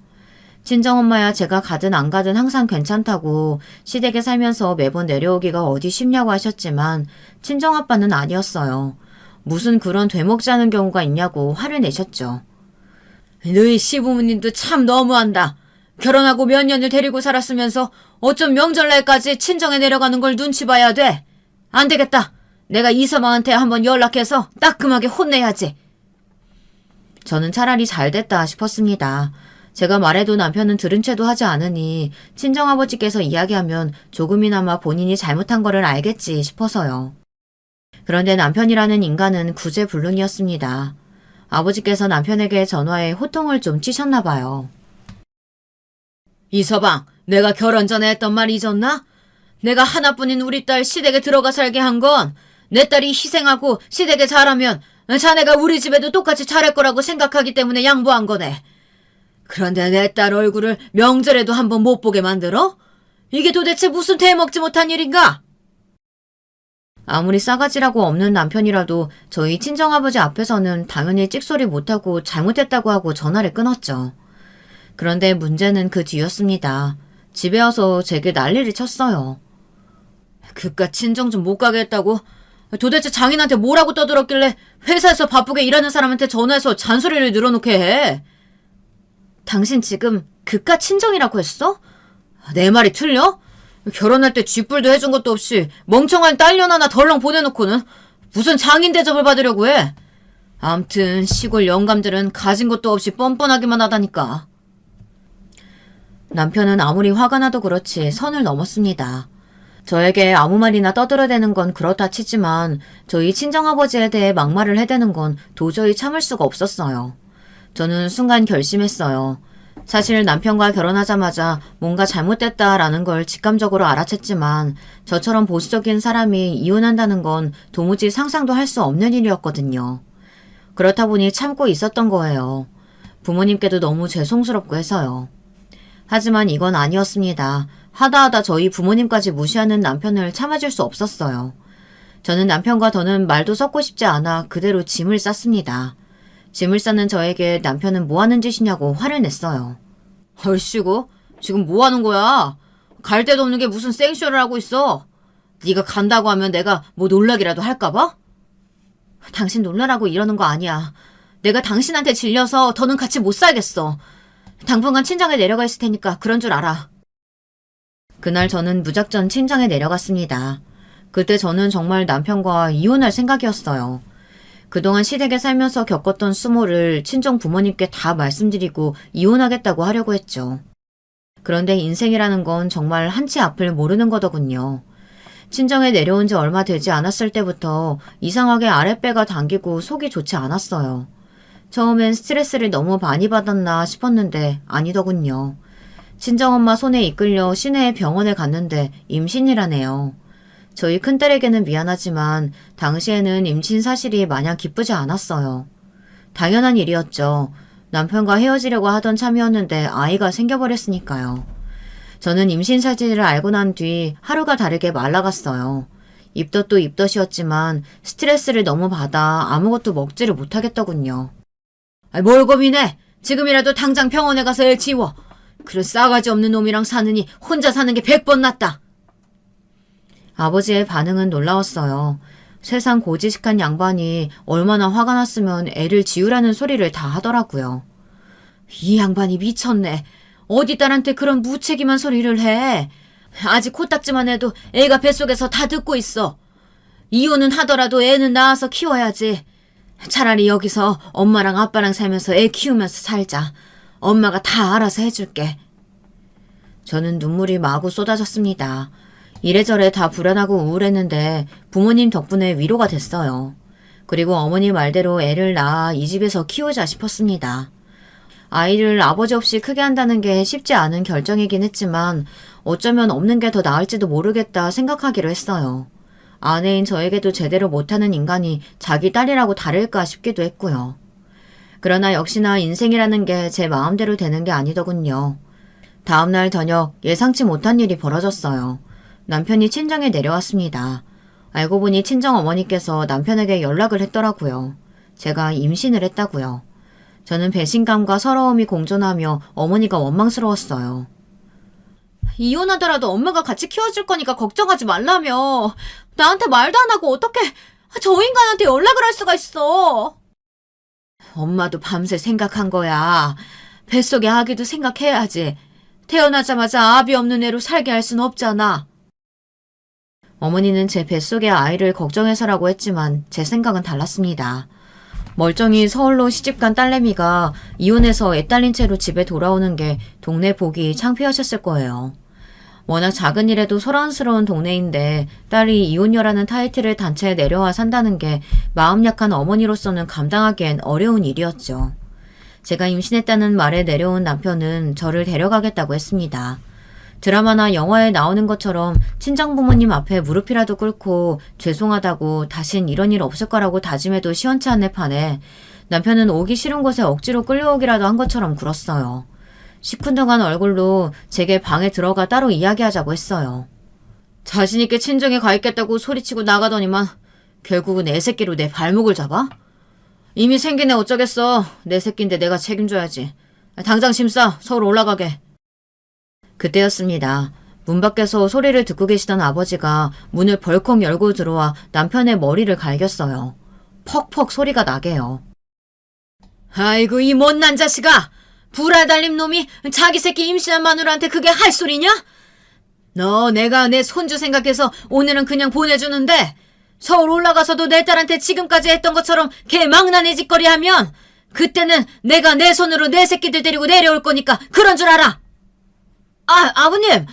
친정엄마야 제가 가든 안 가든 항상 괜찮다고 시댁에 살면서 매번 내려오기가 어디 쉽냐고 하셨지만 친정아빠는 아니었어요. 무슨 그런 되먹지 않은 경우가 있냐고 화를 내셨죠. 너희 시부모님도 참 너무한다. 결혼하고 몇 년을 데리고 살았으면서 어쩜 명절날까지 친정에 내려가는 걸 눈치 봐야 돼. 안 되겠다. 내가 이서방한테 한번 연락해서 따끔하게 혼내야지. 저는 차라리 잘 됐다 싶었습니다. 제가 말해도 남편은 들은 채도 하지 않으니 친정아버지께서 이야기하면 조금이나마 본인이 잘못한 거를 알겠지 싶어서요. 그런데 남편이라는 인간은 구제불능이었습니다. 아버지께서 남편에게 전화해 호통을 좀 치셨나 봐요. 이서방, 내가 결혼 전에 했던 말 잊었나? 내가 하나뿐인 우리 딸 시댁에 들어가 살게 한 건 내 딸이 희생하고 시댁에 잘하면 자네가 우리 집에도 똑같이 잘할 거라고 생각하기 때문에 양보한 거네. 그런데 내 딸 얼굴을 명절에도 한번 못 보게 만들어? 이게 도대체 무슨 대먹지 못한 일인가? 아무리 싸가지라고 없는 남편이라도 저희 친정아버지 앞에서는 당연히 찍소리 못하고 잘못했다고 하고 전화를 끊었죠. 그런데 문제는 그 뒤였습니다. 집에 와서 제게 난리를 쳤어요. 그깟 친정 좀 못 가게 했다고? 도대체 장인한테 뭐라고 떠들었길래 회사에서 바쁘게 일하는 사람한테 전화해서 잔소리를 늘어놓게 해? 당신 지금 그깟 친정이라고 했어? 내 말이 틀려? 결혼할 때 쥐뿔도 해준 것도 없이 멍청한 딸년 하나 덜렁 보내놓고는 무슨 장인 대접을 받으려고 해. 암튼 시골 영감들은 가진 것도 없이 뻔뻔하기만 하다니까. 남편은 아무리 화가 나도 그렇지 선을 넘었습니다. 저에게 아무 말이나 떠들어대는 건 그렇다 치지만 저희 친정아버지에 대해 막말을 해대는 건 도저히 참을 수가 없었어요. 저는 순간 결심했어요. 사실 남편과 결혼하자마자 뭔가 잘못됐다라는 걸 직감적으로 알아챘지만 저처럼 보수적인 사람이 이혼한다는 건 도무지 상상도 할 수 없는 일이었거든요. 그렇다 보니 참고 있었던 거예요. 부모님께도 너무 죄송스럽고 해서요. 하지만 이건 아니었습니다. 하다하다 저희 부모님까지 무시하는 남편을 참아줄 수 없었어요. 저는 남편과 더는 말도 섞고 싶지 않아 그대로 짐을 쌌습니다. 짐을 싸는 저에게 남편은 뭐 하는 짓이냐고 화를 냈어요. 얼씨구, 지금 뭐 하는 거야? 갈 데도 없는 게 무슨 생쇼를 하고 있어? 네가 간다고 하면 내가 뭐 놀라기라도 할까봐? 당신 놀라라고 이러는 거 아니야. 내가 당신한테 질려서 더는 같이 못 살겠어. 당분간 친정에 내려가 있을 테니까 그런 줄 알아. 그날 저는 무작정 친정에 내려갔습니다. 그때 저는 정말 남편과 이혼할 생각이었어요. 그동안 시댁에 살면서 겪었던 수모를 친정 부모님께 다 말씀드리고 이혼하겠다고 하려고 했죠. 그런데 인생이라는 건 정말 한치 앞을 모르는 거더군요. 친정에 내려온 지 얼마 되지 않았을 때부터 이상하게 아랫배가 당기고 속이 좋지 않았어요. 처음엔 스트레스를 너무 많이 받았나 싶었는데 아니더군요. 친정엄마 손에 이끌려 시내의 병원에 갔는데 임신이라네요. 저희 큰딸에게는 미안하지만 당시에는 임신 사실이 마냥 기쁘지 않았어요. 당연한 일이었죠. 남편과 헤어지려고 하던 참이었는데 아이가 생겨버렸으니까요. 저는 임신 사실을 알고 난 뒤 하루가 다르게 말라갔어요. 입덧도 입덧이었지만 스트레스를 너무 받아 아무것도 먹지를 못하겠더군요. 뭘 고민해? 지금이라도 당장 병원에 가서 애 지워. 그런 싸가지 없는 놈이랑 사느니 혼자 사는 게 100번 낫다. 아버지의 반응은 놀라웠어요. 세상 고지식한 양반이 얼마나 화가 났으면 애를 지우라는 소리를 다 하더라고요. 이 양반이 미쳤네. 어디 딸한테 그런 무책임한 소리를 해. 아직 코딱지만 해도 애가 뱃속에서 다 듣고 있어. 이혼은 하더라도 애는 낳아서 키워야지. 차라리 여기서 엄마랑 아빠랑 살면서 애 키우면서 살자. 엄마가 다 알아서 해줄게. 저는 눈물이 마구 쏟아졌습니다. 이래저래 다 불안하고 우울했는데 부모님 덕분에 위로가 됐어요. 그리고 어머니 말대로 애를 낳아 이 집에서 키우자 싶었습니다. 아이를 아버지 없이 크게 한다는 게 쉽지 않은 결정이긴 했지만 어쩌면 없는 게 더 나을지도 모르겠다 생각하기로 했어요. 아내인 저에게도 제대로 못하는 인간이 자기 딸이라고 다를까 싶기도 했고요. 그러나 역시나 인생이라는 게 제 마음대로 되는 게 아니더군요. 다음날 저녁 예상치 못한 일이 벌어졌어요. 남편이 친정에 내려왔습니다. 알고 보니 친정 어머니께서 남편에게 연락을 했더라고요. 제가 임신을 했다고요. 저는 배신감과 서러움이 공존하며 어머니가 원망스러웠어요. 이혼하더라도 엄마가 같이 키워줄 거니까 걱정하지 말라며. 나한테 말도 안 하고 어떻게 저 인간한테 연락을 할 수가 있어. 엄마도 밤새 생각한 거야. 뱃속의 아기도 생각해야지. 태어나자마자 아비 없는 애로 살게 할 순 없잖아. 어머니는 제 뱃속의 아이를 걱정해서라고 했지만 제 생각은 달랐습니다. 멀쩡히 서울로 시집간 딸내미가 이혼해서 애 딸린 채로 집에 돌아오는 게 동네 보기 창피하셨을 거예요. 워낙 작은 일에도 소란스러운 동네인데 딸이 이혼녀라는 타이틀을 단체에 내려와 산다는 게 마음 약한 어머니로서는 감당하기엔 어려운 일이었죠. 제가 임신했다는 말에 내려온 남편은 저를 데려가겠다고 했습니다. 드라마나 영화에 나오는 것처럼 친정 부모님 앞에 무릎이라도 꿇고 죄송하다고 다신 이런 일 없을 거라고 다짐해도 시원치 않네 판에 남편은 오기 싫은 곳에 억지로 끌려오기라도 한 것처럼 굴었어요. 시큰둥한 얼굴로 제게 방에 들어가 따로 이야기하자고 했어요. 자신있게 친정에 가 있겠다고 소리치고 나가더니만 결국은 애 새끼로 내 발목을 잡아? 이미 생긴 애 어쩌겠어. 내 새끼인데 내가 책임져야지. 당장 짐 싸. 서울 올라가게. 그때였습니다. 문 밖에서 소리를 듣고 계시던 아버지가 문을 벌컥 열고 들어와 남편의 머리를 갈겼어요. 퍽퍽 소리가 나게요. 아이고 이 못난 자식아! 불알 달린 놈이 자기 새끼 임신한 마누라한테 그게 할 소리냐? 너 내가 내 손주 생각해서 오늘은 그냥 보내주는데 서울 올라가서도 내 딸한테 지금까지 했던 것처럼 걔 망나니 짓거리 하면 그때는 내가 내 손으로 내 새끼들 데리고 내려올 거니까 그런 줄 알아. 아버님.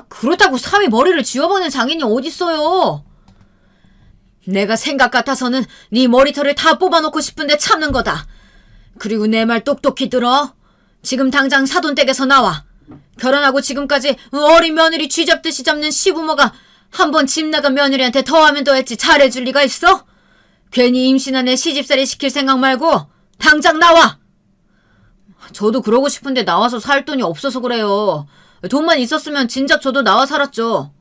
그렇다고 사위 머리를 쥐어박는 장인이 어딨어요. 내가 생각 같아서는 네 머리털을 다 뽑아놓고 싶은데 참는 거다. 그리고 내 말 똑똑히 들어. 지금 당장 사돈댁에서 나와. 결혼하고 지금까지 어린 며느리 쥐잡듯이 잡는 시부모가 한번 집 나간 며느리한테 더하면 더했지 잘해줄 리가 있어? 괜히 임신한 애 시집살이 시킬 생각 말고 당장 나와. 저도 그러고 싶은데 나와서 살 돈이 없어서 그래요. 돈만 있었으면 진작 저도 나와 살았죠.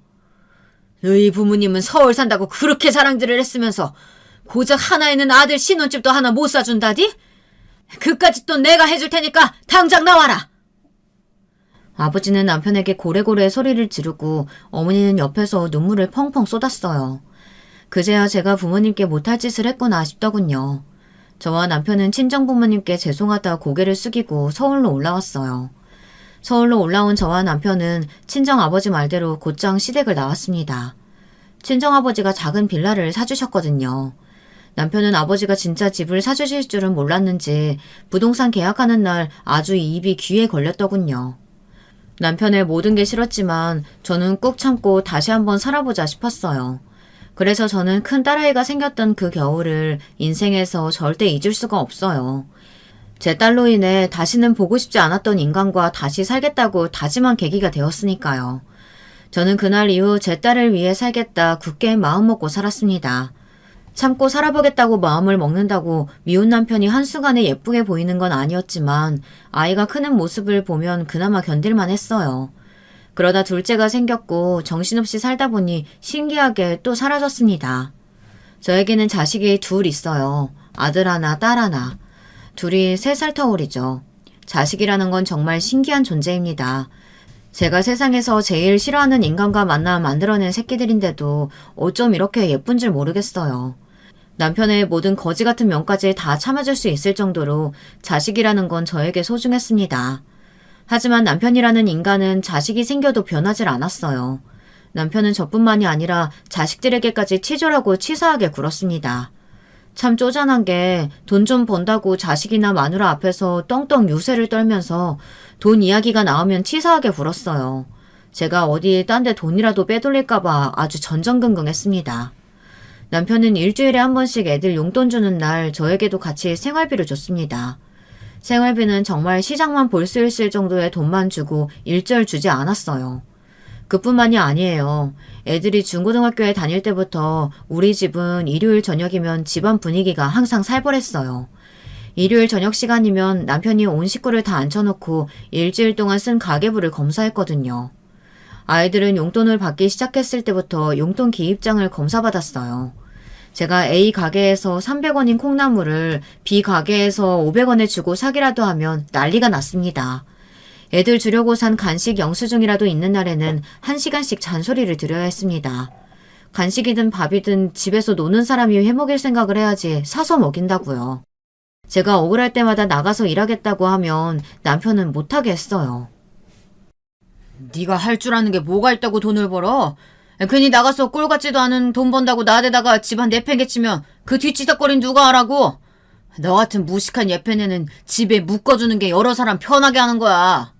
너희 부모님은 서울 산다고 그렇게 자랑들을 했으면서 고작 하나 있는 아들 신혼집도 하나 못 사준다디? 그까짓 돈 내가 해줄 테니까 당장 나와라. 아버지는 남편에게 고래고래 소리를 지르고 어머니는 옆에서 눈물을 펑펑 쏟았어요. 그제야 제가 부모님께 못할 짓을 했구나 싶더군요. 저와 남편은 친정부모님께 죄송하다 고개를 숙이고 서울로 올라왔어요. 서울로 올라온 저와 남편은 친정아버지 말대로 곧장 시댁을 나왔습니다. 친정아버지가 작은 빌라를 사주셨거든요. 남편은 아버지가 진짜 집을 사주실 줄은 몰랐는지 부동산 계약하는 날 아주 입이 귀에 걸렸더군요. 남편의 모든 게 싫었지만 저는 꾹 참고 다시 한번 살아보자 싶었어요. 그래서 저는 큰 딸아이가 생겼던 그 겨울을 인생에서 절대 잊을 수가 없어요. 제 딸로 인해 다시는 보고 싶지 않았던 인간과 다시 살겠다고 다짐한 계기가 되었으니까요. 저는 그날 이후 제 딸을 위해 살겠다 굳게 마음먹고 살았습니다. 참고 살아보겠다고 마음을 먹는다고 미운 남편이 한순간에 예쁘게 보이는 건 아니었지만 아이가 크는 모습을 보면 그나마 견딜만 했어요. 그러다 둘째가 생겼고 정신없이 살다 보니 신기하게 또 사라졌습니다. 저에게는 자식이 둘 있어요. 아들 하나, 딸 하나. 둘이 3살 터울이죠. 자식이라는 건 정말 신기한 존재입니다. 제가 세상에서 제일 싫어하는 인간과 만나 만들어낸 새끼들인데도 어쩜 이렇게 예쁜 줄 모르겠어요. 남편의 모든 거지 같은 면까지 다 참아줄 수 있을 정도로 자식이라는 건 저에게 소중했습니다. 하지만 남편이라는 인간은 자식이 생겨도 변하질 않았어요. 남편은 저뿐만이 아니라 자식들에게까지 치졸하고 치사하게 굴었습니다. 참 쪼잔한 게 돈 좀 번다고 자식이나 마누라 앞에서 떵떵 유세를 떨면서 돈 이야기가 나오면 치사하게 굴었어요. 제가 어디 딴 데 돈이라도 빼돌릴까봐 아주 전전긍긍했습니다. 남편은 일주일에 한 번씩 애들 용돈 주는 날 저에게도 같이 생활비를 줬습니다. 생활비는 정말 시장만 볼 수 있을 정도의 돈만 주고 일절 주지 않았어요. 그뿐만이 아니에요. 애들이 중고등학교에 다닐 때부터 우리 집은 일요일 저녁이면 집안 분위기가 항상 살벌했어요. 일요일 저녁 시간이면 남편이 온 식구를 다 앉혀놓고 일주일 동안 쓴 가계부를 검사했거든요. 아이들은 용돈을 받기 시작했을 때부터 용돈 기입장을 검사받았어요. 제가 A 가게에서 300원인 콩나물을 B 가게에서 500원에 주고 사기라도 하면 난리가 났습니다. 애들 주려고 산 간식 영수증이라도 있는 날에는 1시간씩 잔소리를 드려야 했습니다. 간식이든 밥이든 집에서 노는 사람이 해먹일 생각을 해야지 사서 먹인다고요. 제가 억울할 때마다 나가서 일하겠다고 하면 남편은 못하게 했어요. 네가 할 줄 아는 게 뭐가 있다고 돈을 벌어? 괜히 나가서 꼴 같지도 않은 돈 번다고 나대다가 집안 내팽개치면 그 뒷지적거린 누가 하라고? 너 같은 무식한 예편에는 집에 묶어주는 게 여러 사람 편하게 하는 거야.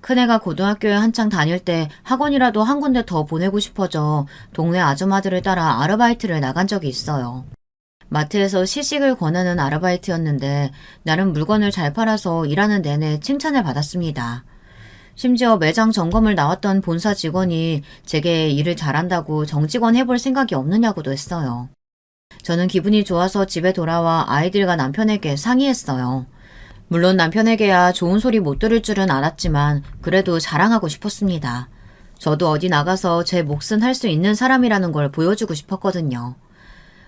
큰애가 고등학교에 한창 다닐 때 학원이라도 한 군데 더 보내고 싶어져 동네 아줌마들을 따라 아르바이트를 나간 적이 있어요. 마트에서 시식을 권하는 아르바이트였는데 나름 물건을 잘 팔아서 일하는 내내 칭찬을 받았습니다. 심지어 매장 점검을 나왔던 본사 직원이 제게 일을 잘한다고 정직원 해볼 생각이 없느냐고도 했어요. 저는 기분이 좋아서 집에 돌아와 아이들과 남편에게 상의했어요. 물론 남편에게야 좋은 소리 못 들을 줄은 알았지만 그래도 자랑하고 싶었습니다. 저도 어디 나가서 제 몫은 할 수 있는 사람이라는 걸 보여주고 싶었거든요.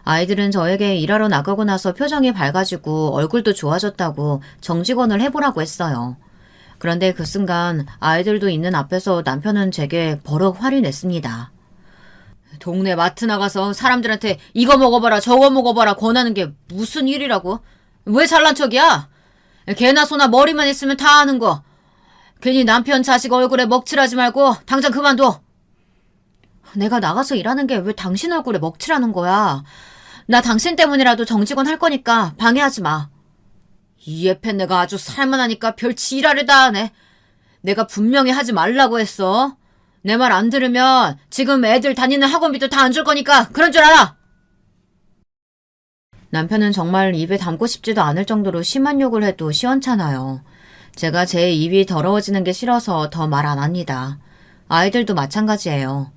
아이들은 저에게 일하러 나가고 나서 표정이 밝아지고 얼굴도 좋아졌다고 정직원을 해보라고 했어요. 그런데 그 순간 아이들도 있는 앞에서 남편은 제게 버럭 화를 냈습니다. 동네 마트 나가서 사람들한테 이거 먹어봐라 저거 먹어봐라 권하는 게 무슨 일이라고? 왜 잘난 척이야? 개나 소나 머리만 있으면 다 아는 거. 괜히 남편 자식 얼굴에 먹칠하지 말고 당장 그만둬. 내가 나가서 일하는 게 왜 당신 얼굴에 먹칠하는 거야? 나 당신 때문이라도 정직원 할 거니까 방해하지 마. 이 예팬네가 아주 살만하니까 별 지랄을 다 하네. 내가 분명히 하지 말라고 했어. 내 말 안 들으면 지금 애들 다니는 학원비도 다 안 줄 거니까 그런 줄 알아. 남편은 정말 입에 담고 싶지도 않을 정도로 심한 욕을 해도 시원찮아요. 제가 제 입이 더러워지는 게 싫어서 더 말 안 합니다. 아이들도 마찬가지예요.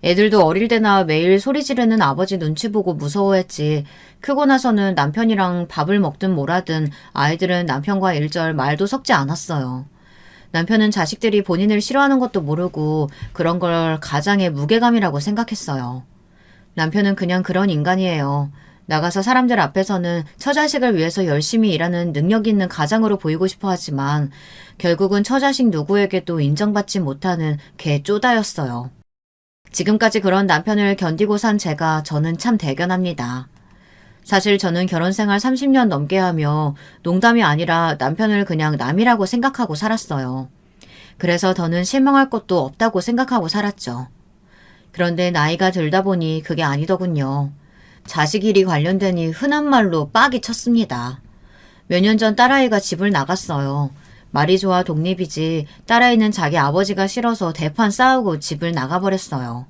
애들도 어릴 때나 매일 소리 지르는 아버지 눈치 보고 무서워했지. 크고 나서는 남편이랑 밥을 먹든 뭐라든 아이들은 남편과 일절 말도 섞지 않았어요. 남편은 자식들이 본인을 싫어하는 것도 모르고 그런 걸 가장의 무게감이라고 생각했어요. 남편은 그냥 그런 인간이에요. 나가서 사람들 앞에서는 처자식을 위해서 열심히 일하는 능력 있는 가장으로 보이고 싶어 하지만 결국은 처자식 누구에게도 인정받지 못하는 개 쪼다였어요. 지금까지 그런 남편을 견디고 산 저는 참 대견합니다. 사실 저는 결혼 생활 30년 넘게 하며 농담이 아니라 남편을 그냥 남이라고 생각하고 살았어요. 그래서 더는 실망할 것도 없다고 생각하고 살았죠. 그런데 나이가 들다 보니 그게 아니더군요. 자식 일이 관련되니 흔한 말로 빡이 쳤습니다. 몇 년 전 딸아이가 집을 나갔어요. 말이 좋아 독립이지 딸아이는 자기 아버지가 싫어서 대판 싸우고 집을 나가버렸어요.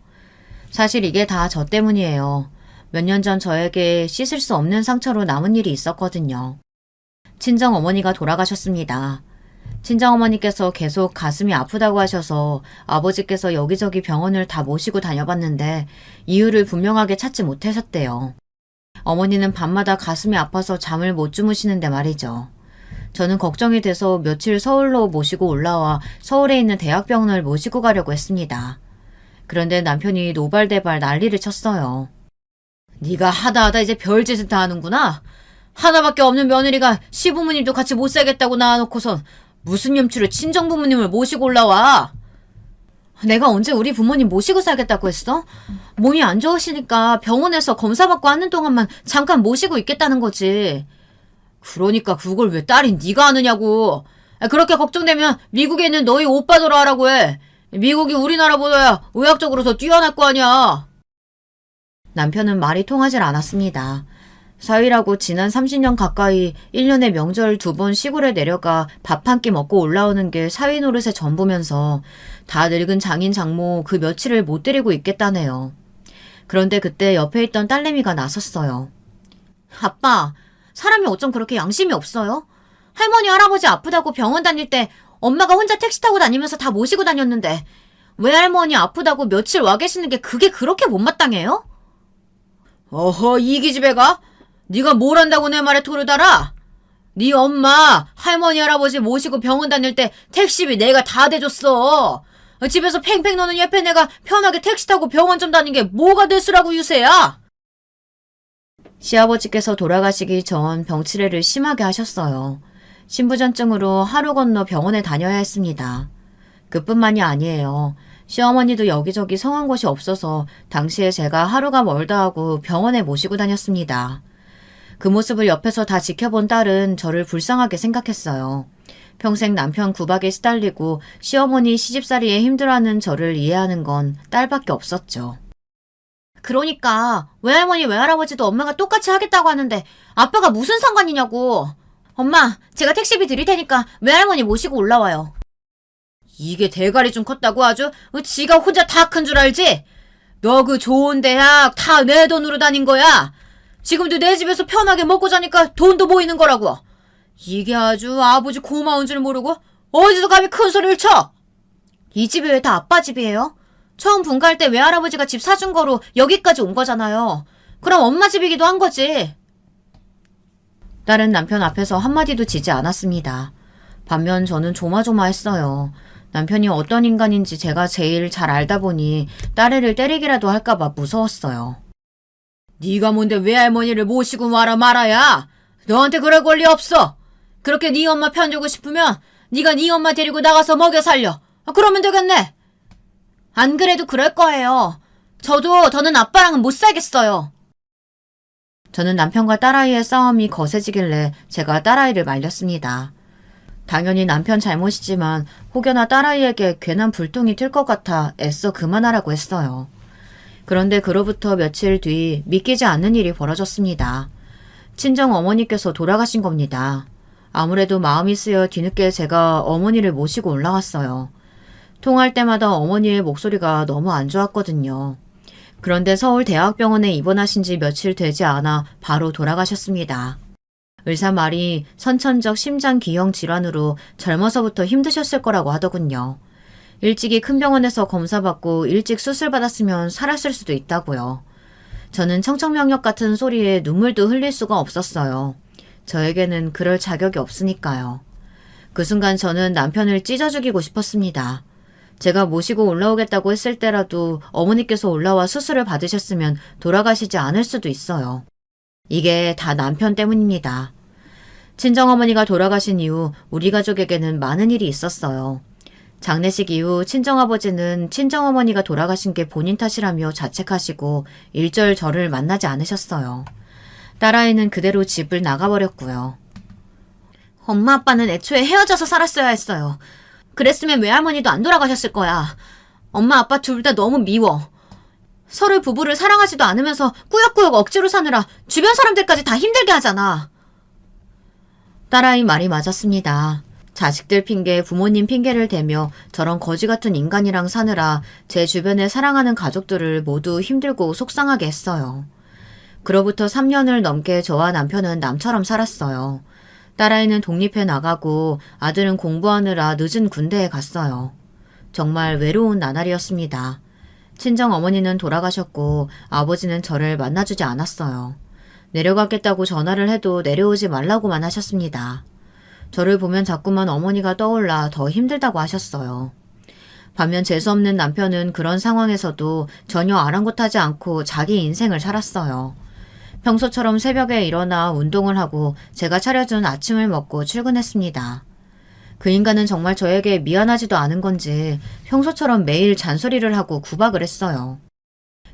사실 이게 다 저 때문이에요. 몇 년 전 저에게 씻을 수 없는 상처로 남은 일이 있었거든요. 친정어머니가 돌아가셨습니다. 친정어머니께서 계속 가슴이 아프다고 하셔서 아버지께서 여기저기 병원을 다 모시고 다녀봤는데 이유를 분명하게 찾지 못하셨대요. 어머니는 밤마다 가슴이 아파서 잠을 못 주무시는데 말이죠. 저는 걱정이 돼서 며칠 서울로 모시고 올라와 서울에 있는 대학병원을 모시고 가려고 했습니다. 그런데 남편이 노발대발 난리를 쳤어요. 네가 하다 이제 별짓을 다 하는구나. 하나밖에 없는 며느리가 시부모님도 같이 못 살겠다고 낳아놓고선 무슨 염치로 친정부모님을 모시고 올라와. 내가 언제 우리 부모님 모시고 살겠다고 했어? 몸이 안 좋으시니까 병원에서 검사받고 하는 동안만 잠깐 모시고 있겠다는 거지. 그러니까 그걸 왜 딸인 네가 하느냐고. 그렇게 걱정되면 미국에 있는 너희 오빠더러 하라고 해. 미국이 우리나라보다야 의학적으로 더 뛰어날 거 아니야. 남편은 말이 통하질 않았습니다. 사위라고 지난 30년 가까이 1년에 명절 2번 시골에 내려가 밥 한 끼 먹고 올라오는 게 사위 노릇의 전부면서 다 늙은 장인 장모 그 며칠을 못 데리고 있겠다네요. 그런데 그때 옆에 있던 딸내미가 나섰어요. 아빠, 사람이 어쩜 그렇게 양심이 없어요? 할머니 할아버지 아프다고 병원 다닐 때 엄마가 혼자 택시 타고 다니면서 다 모시고 다녔는데 외할머니 아프다고 며칠 와 계시는 게 그게 그렇게 못마땅해요? 어허, 이 기집애가? 네가 뭘 한다고 내 말에 토를 달아? 네 엄마, 할머니, 할아버지 모시고 병원 다닐 때 택시비 내가 다 대줬어. 집에서 팽팽 노는 예편애가 편하게 택시 타고 병원 좀 다닌 게 뭐가 대수라고 유세야? 시아버지께서 돌아가시기 전 병치레를 심하게 하셨어요. 신부전증으로 하루 건너 병원에 다녀야 했습니다. 그뿐만이 아니에요. 시어머니도 여기저기 성한 곳이 없어서 당시에 제가 하루가 멀다 하고 병원에 모시고 다녔습니다. 그 모습을 옆에서 다 지켜본 딸은 저를 불쌍하게 생각했어요. 평생 남편 구박에 시달리고 시어머니 시집살이에 힘들어하는 저를 이해하는 건 딸밖에 없었죠. 그러니까 외할머니 외할아버지도 엄마가 똑같이 하겠다고 하는데 아빠가 무슨 상관이냐고. 엄마, 제가 택시비 드릴 테니까 외할머니 모시고 올라와요. 이게 대가리 좀 컸다고 아주? 지가 혼자 다 큰 줄 알지? 너 그 좋은 대학 다 내 돈으로 다닌 거야. 지금도 내 집에서 편하게 먹고 자니까 돈도 모이는 거라고. 이게 아주 아버지 고마운 줄 모르고 어디서 감히 큰 소리를 쳐? 이 집이 왜 다 아빠 집이에요? 처음 분가할 때 외할아버지가 집 사준 거로 여기까지 온 거잖아요. 그럼 엄마 집이기도 한 거지. 딸은 남편 앞에서 한마디도 지지 않았습니다. 반면 저는 조마조마했어요. 남편이 어떤 인간인지 제가 제일 잘 알다 보니 딸애를 때리기라도 할까봐 무서웠어요. 네가 뭔데 외할머니를 모시고 와라 말아야? 너한테 그럴 권리 없어. 그렇게 네 엄마 편주고 싶으면 네가 네 엄마 데리고 나가서 먹여 살려. 그러면 되겠네. 안 그래도 그럴 거예요. 저도 더는 아빠랑은 못 살겠어요. 저는 남편과 딸아이의 싸움이 거세지길래 제가 딸아이를 말렸습니다. 당연히 남편 잘못이지만 혹여나 딸아이에게 괜한 불똥이 튈 것 같아 애써 그만하라고 했어요. 그런데 그로부터 며칠 뒤 믿기지 않는 일이 벌어졌습니다. 친정 어머니께서 돌아가신 겁니다. 아무래도 마음이 쓰여 뒤늦게 제가 어머니를 모시고 올라왔어요. 통화할 때마다 어머니의 목소리가 너무 안 좋았거든요. 그런데 서울대학병원에 입원하신 지 며칠 되지 않아 바로 돌아가셨습니다. 의사 말이 선천적 심장기형 질환으로 젊어서부터 힘드셨을 거라고 하더군요. 일찍이 큰 병원에서 검사받고 일찍 수술받았으면 살았을 수도 있다고요. 저는 청천벽력 같은 소리에 눈물도 흘릴 수가 없었어요. 저에게는 그럴 자격이 없으니까요. 그 순간 저는 남편을 찢어 죽이고 싶었습니다. 제가 모시고 올라오겠다고 했을 때라도 어머니께서 올라와 수술을 받으셨으면 돌아가시지 않을 수도 있어요. 이게 다 남편 때문입니다. 친정어머니가 돌아가신 이후 우리 가족에게는 많은 일이 있었어요. 장례식 이후 친정아버지는 친정어머니가 돌아가신 게 본인 탓이라며 자책하시고 일절 저를 만나지 않으셨어요. 딸아이는 그대로 집을 나가버렸고요. 엄마 아빠는 애초에 헤어져서 살았어야 했어요. 그랬으면 외할머니도 안 돌아가셨을 거야. 엄마 아빠 둘 다 너무 미워. 서로 부부를 사랑하지도 않으면서 꾸역꾸역 억지로 사느라 주변 사람들까지 다 힘들게 하잖아. 딸아이 말이 맞았습니다. 자식들 핑계, 부모님 핑계를 대며 저런 거지 같은 인간이랑 사느라 제 주변에 사랑하는 가족들을 모두 힘들고 속상하게 했어요. 그로부터 3년을 넘게 저와 남편은 남처럼 살았어요. 딸아이는 독립해 나가고 아들은 공부하느라 늦은 군대에 갔어요. 정말 외로운 나날이었습니다. 친정 어머니는 돌아가셨고 아버지는 저를 만나주지 않았어요. 내려가겠다고 전화를 해도 내려오지 말라고만 하셨습니다. 저를 보면 자꾸만 어머니가 떠올라 더 힘들다고 하셨어요. 반면 재수없는 남편은 그런 상황에서도 전혀 아랑곳하지 않고 자기 인생을 살았어요. 평소처럼 새벽에 일어나 운동을 하고 제가 차려준 아침을 먹고 출근했습니다. 그 인간은 정말 저에게 미안하지도 않은 건지 평소처럼 매일 잔소리를 하고 구박을 했어요.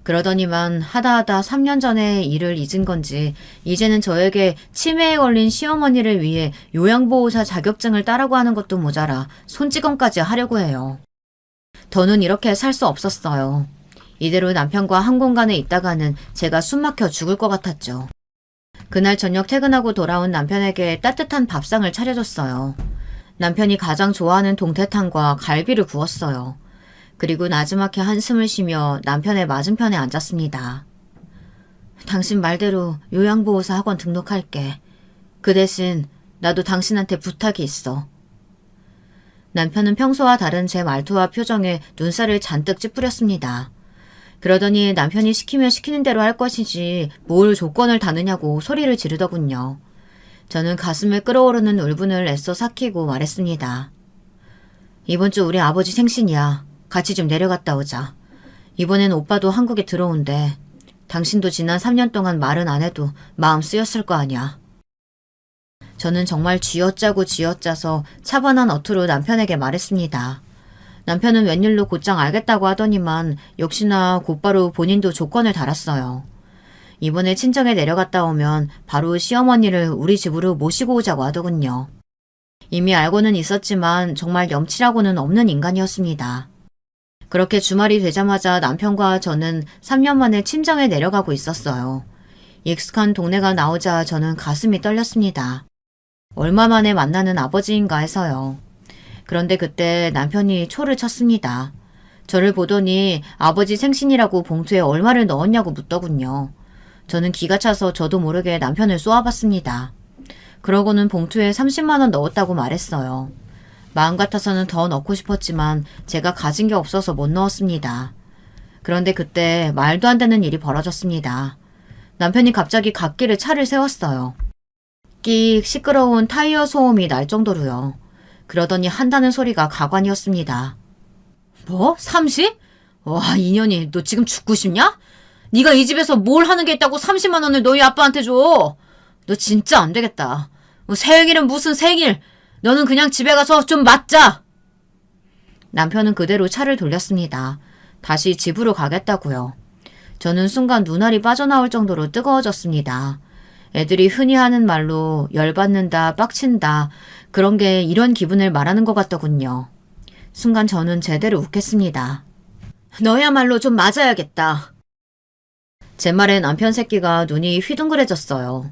그러더니만 하다 3년 전에 일을 잊은 건지 이제는 저에게 치매에 걸린 시어머니를 위해 요양보호사 자격증을 따라고 하는 것도 모자라 손찌검까지 하려고 해요. 더는 이렇게 살 수 없었어요. 이대로 남편과 한 공간에 있다가는 제가 숨막혀 죽을 것 같았죠. 그날 저녁 퇴근하고 돌아온 남편에게 따뜻한 밥상을 차려줬어요. 남편이 가장 좋아하는 동태탕과 갈비를 구웠어요. 그리고 나지막히 한숨을 쉬며 남편의 맞은편에 앉았습니다. 당신 말대로 요양보호사 학원 등록할게. 그 대신 나도 당신한테 부탁이 있어. 남편은 평소와 다른 제 말투와 표정에 눈살을 잔뜩 찌푸렸습니다. 그러더니 남편이 시키면 시키는 대로 할 것이지 뭘 조건을 다느냐고 소리를 지르더군요. 저는 가슴에 끓어오르는 울분을 애써 삭히고 말했습니다. 이번 주 우리 아버지 생신이야. 같이 좀 내려갔다 오자. 이번엔 오빠도 한국에 들어온대. 당신도 지난 3년 동안 말은 안 해도 마음 쓰였을 거 아니야. 저는 정말 쥐어짜고 쥐어짜서 차분한 어투로 남편에게 말했습니다. 남편은 웬일로 곧장 알겠다고 하더니만 역시나 곧바로 본인도 조건을 달았어요. 이번에 친정에 내려갔다 오면 바로 시어머니를 우리 집으로 모시고 오자고 하더군요. 이미 알고는 있었지만 정말 염치라고는 없는 인간이었습니다. 그렇게 주말이 되자마자 남편과 저는 3년 만에 친정에 내려가고 있었어요. 익숙한 동네가 나오자 저는 가슴이 떨렸습니다. 얼마 만에 만나는 아버지인가 해서요. 그런데 그때 남편이 초를 쳤습니다. 저를 보더니 아버지 생신이라고 봉투에 얼마를 넣었냐고 묻더군요. 저는 기가 차서 저도 모르게 남편을 쏘아봤습니다. 그러고는 봉투에 30만 원 넣었다고 말했어요. 마음 같아서는 더 넣고 싶었지만 제가 가진 게 없어서 못 넣었습니다. 그런데 그때 말도 안 되는 일이 벌어졌습니다. 남편이 갑자기 갓길에 차를 세웠어요. 끽 시끄러운 타이어 소음이 날 정도로요. 그러더니 한다는 소리가 가관이었습니다. 뭐? 30? 와, 이년이 너 지금 죽고 싶냐? 네가 이 집에서 뭘 하는 게 있다고 30만 원을 너희 아빠한테 줘. 너 진짜 안 되겠다. 생일은 무슨 생일. 너는 그냥 집에 가서 좀 맞자. 남편은 그대로 차를 돌렸습니다. 다시 집으로 가겠다고요. 저는 순간 눈알이 빠져나올 정도로 뜨거워졌습니다. 애들이 흔히 하는 말로 열받는다, 빡친다, 그런 게 이런 기분을 말하는 것 같더군요. 순간 저는 제대로 웃겠습니다. 너야말로 좀 맞아야겠다. 제 말에 남편 새끼가 눈이 휘둥그레졌어요.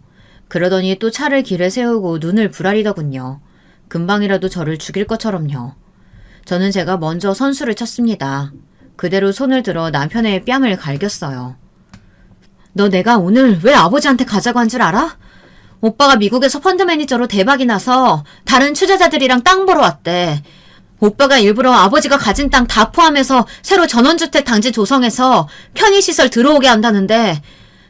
그러더니 또 차를 길에 세우고 눈을 부라리더군요. 금방이라도 저를 죽일 것처럼요. 저는 제가 먼저 선수를 쳤습니다. 그대로 손을 들어 남편의 뺨을 갈겼어요. 너 내가 오늘 왜 아버지한테 가자고 한 줄 알아? 오빠가 미국에서 펀드 매니저로 대박이 나서 다른 투자자들이랑 땅 보러 왔대. 오빠가 일부러 아버지가 가진 땅 다 포함해서 새로 전원주택 단지 조성해서 편의시설 들어오게 한다는데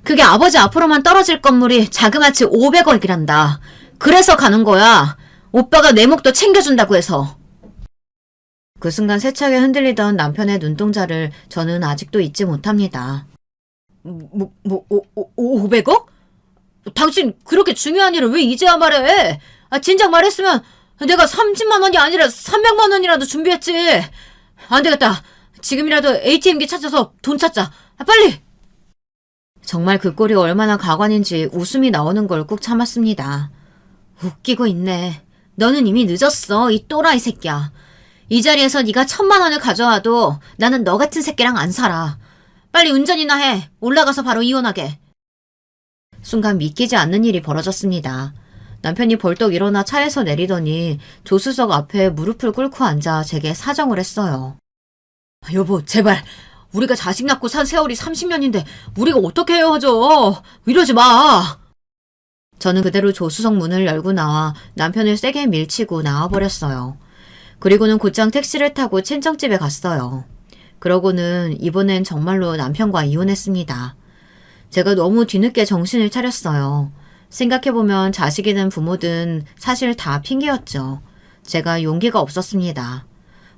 그게 아버지 앞으로만 떨어질 건물이 자그마치 500억이란다. 그래서 가는 거야. 오빠가 내 목도 챙겨준다고 해서. 그 순간 세차게 흔들리던 남편의 눈동자를 저는 아직도 잊지 못합니다. 500억? 당신 그렇게 중요한 일을 왜 이제야 말해? 진작 말했으면 내가 30만 원이 아니라 300만 원이라도 준비했지. 안 되겠다. 지금이라도 ATM기 찾아서 돈 찾자. 빨리! 정말 그 꼴이 얼마나 가관인지 웃음이 나오는 걸 꾹 참았습니다. 웃기고 있네. 너는 이미 늦었어, 이 또라이 새끼야. 이 자리에서 네가 1,000만 원을 가져와도 나는 너 같은 새끼랑 안 살아. 빨리 운전이나 해. 올라가서 바로 이혼하게. 순간 믿기지 않는 일이 벌어졌습니다. 남편이 벌떡 일어나 차에서 내리더니 조수석 앞에 무릎을 꿇고 앉아 제게 사정을 했어요. 여보, 제발. 우리가 자식 낳고 산 세월이 30년인데 우리가 어떻게 헤어져. 이러지 마. 저는 그대로 조수석 문을 열고 나와 남편을 세게 밀치고 나와버렸어요. 그리고는 곧장 택시를 타고 친정집에 갔어요. 그러고는 이번엔 정말로 남편과 이혼했습니다. 제가 너무 뒤늦게 정신을 차렸어요. 생각해보면 자식이든 부모든 사실 다 핑계였죠. 제가 용기가 없었습니다.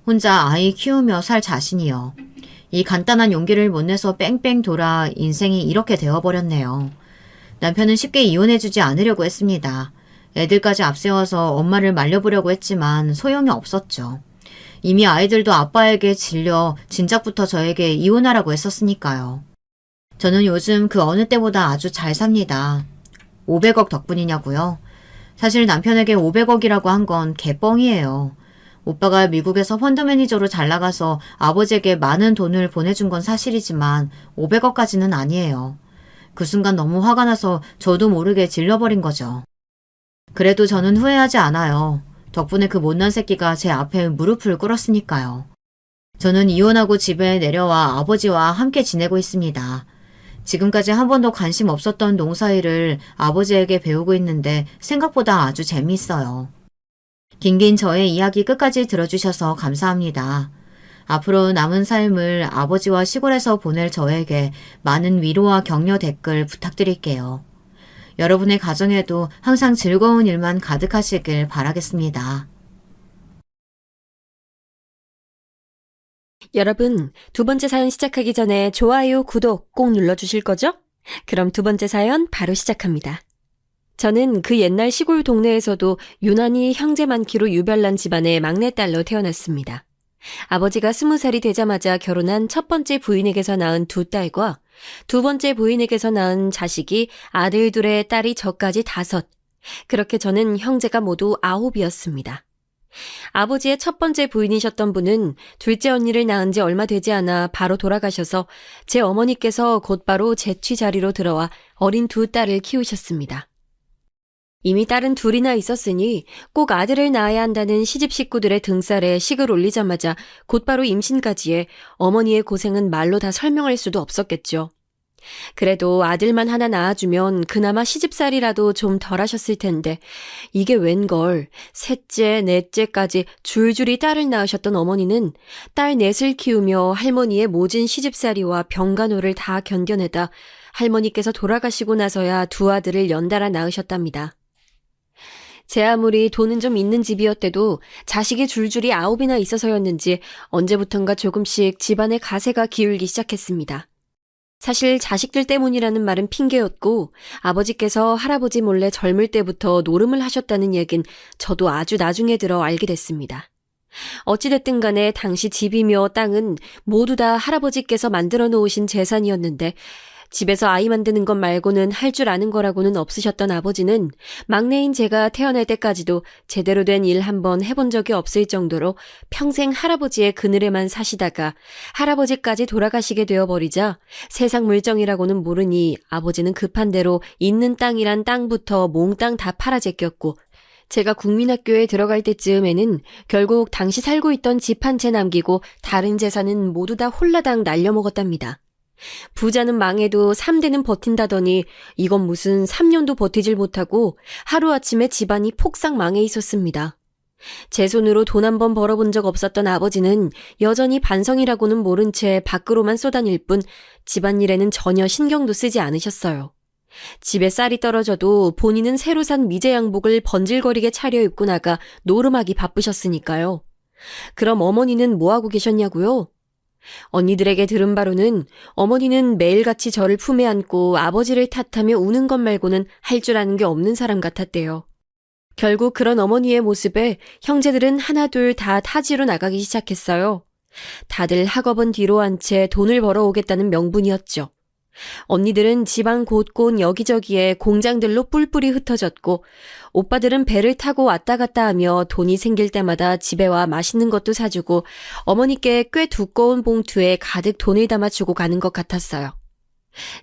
혼자 아이 키우며 살 자신이요. 이 간단한 용기를 못 내서 뺑뺑 돌아 인생이 이렇게 되어버렸네요. 남편은 쉽게 이혼해주지 않으려고 했습니다. 애들까지 앞세워서 엄마를 말려보려고 했지만 소용이 없었죠. 이미 아이들도 아빠에게 질려 진작부터 저에게 이혼하라고 했었으니까요. 저는 요즘 그 어느 때보다 아주 잘 삽니다. 500억 덕분이냐고요? 사실 남편에게 500억이라고 한 건 개뻥이에요. 오빠가 미국에서 펀드 매니저로 잘 나가서 아버지에게 많은 돈을 보내준 건 사실이지만 500억까지는 아니에요. 그 순간 너무 화가 나서 저도 모르게 질러버린 거죠. 그래도 저는 후회하지 않아요. 덕분에 그 못난 새끼가 제 앞에 무릎을 꿇었으니까요. 저는 이혼하고 집에 내려와 아버지와 함께 지내고 있습니다. 지금까지 한 번도 관심 없었던 농사일을 아버지에게 배우고 있는데 생각보다 아주 재미있어요. 긴긴 저의 이야기 끝까지 들어주셔서 감사합니다. 앞으로 남은 삶을 아버지와 시골에서 보낼 저에게 많은 위로와 격려 댓글 부탁드릴게요. 여러분의 가정에도 항상 즐거운 일만 가득하시길 바라겠습니다. 여러분, 두 번째 사연 시작하기 전에 좋아요, 구독 꼭 눌러주실 거죠? 그럼 두 번째 사연 바로 시작합니다. 저는 그 옛날 시골 동네에서도 유난히 형제 많기로 유별난 집안의 막내딸로 태어났습니다. 아버지가 20살이 되자마자 결혼한 첫 번째 부인에게서 낳은 두 딸과 두 번째 부인에게서 낳은 자식이 아들 둘에 딸이 저까지 5. 그렇게 저는 형제가 모두 9이었습니다. 아버지의 첫 번째 부인이셨던 분은 둘째 언니를 낳은 지 얼마 되지 않아 바로 돌아가셔서 제 어머니께서 곧바로 재취 자리로 들어와 어린 두 딸을 키우셨습니다. 이미 딸은 2이나 있었으니 꼭 아들을 낳아야 한다는 시집 식구들의 등살에 식을 올리자마자 곧바로 임신까지에 어머니의 고생은 말로 다 설명할 수도 없었겠죠. 그래도 아들만 하나 낳아주면 그나마 시집살이라도 좀 덜 하셨을 텐데 이게 웬걸 셋째, 넷째까지 줄줄이 딸을 낳으셨던 어머니는 딸 넷을 키우며 할머니의 모진 시집살이와 병간호를 다 견뎌내다 할머니께서 돌아가시고 나서야 두 아들을 연달아 낳으셨답니다. 제 아무리 돈은 좀 있는 집이었대도 자식이 줄줄이 9이나 있어서였는지 언제부턴가 조금씩 집안의 가세가 기울기 시작했습니다. 사실 자식들 때문이라는 말은 핑계였고 아버지께서 할아버지 몰래 젊을 때부터 노름을 하셨다는 얘긴 저도 아주 나중에 들어 알게 됐습니다. 어찌됐든 간에 당시 집이며 땅은 모두 다 할아버지께서 만들어 놓으신 재산이었는데 집에서 아이 만드는 것 말고는 할 줄 아는 거라고는 없으셨던 아버지는 막내인 제가 태어날 때까지도 제대로 된 일 한번 해본 적이 없을 정도로 평생 할아버지의 그늘에만 사시다가 할아버지까지 돌아가시게 되어버리자 세상 물정이라고는 모르니 아버지는 급한 대로 있는 땅이란 땅부터 몽땅 다 팔아 제꼈고 제가 국민학교에 들어갈 때쯤에는 결국 당시 살고 있던 집 한 채 남기고 다른 재산은 모두 다 홀라당 날려먹었답니다. 부자는 망해도 3대는 버틴다더니 이건 무슨 3년도 버티질 못하고 하루아침에 집안이 폭삭 망해 있었습니다. 제 손으로 돈 한 번 벌어본 적 없었던 아버지는 여전히 반성이라고는 모른 채 밖으로만 쏘다닐 뿐 집안일에는 전혀 신경도 쓰지 않으셨어요. 집에 쌀이 떨어져도 본인은 새로 산 미제 양복을 번질거리게 차려입고 나가 노름하기 바쁘셨으니까요. 그럼 어머니는 뭐하고 계셨냐고요? 언니들에게 들은 바로는 어머니는 매일같이 저를 품에 안고 아버지를 탓하며 우는 것 말고는 할 줄 아는 게 없는 사람 같았대요. 결국 그런 어머니의 모습에 형제들은 하나둘 다 타지로 나가기 시작했어요. 다들 학업은 뒤로 한 채 돈을 벌어오겠다는 명분이었죠. 언니들은 지방 곳곳 여기저기에 공장들로 뿔뿔이 흩어졌고 오빠들은 배를 타고 왔다 갔다 하며 돈이 생길 때마다 집에 와 맛있는 것도 사주고 어머니께 꽤 두꺼운 봉투에 가득 돈을 담아주고 가는 것 같았어요.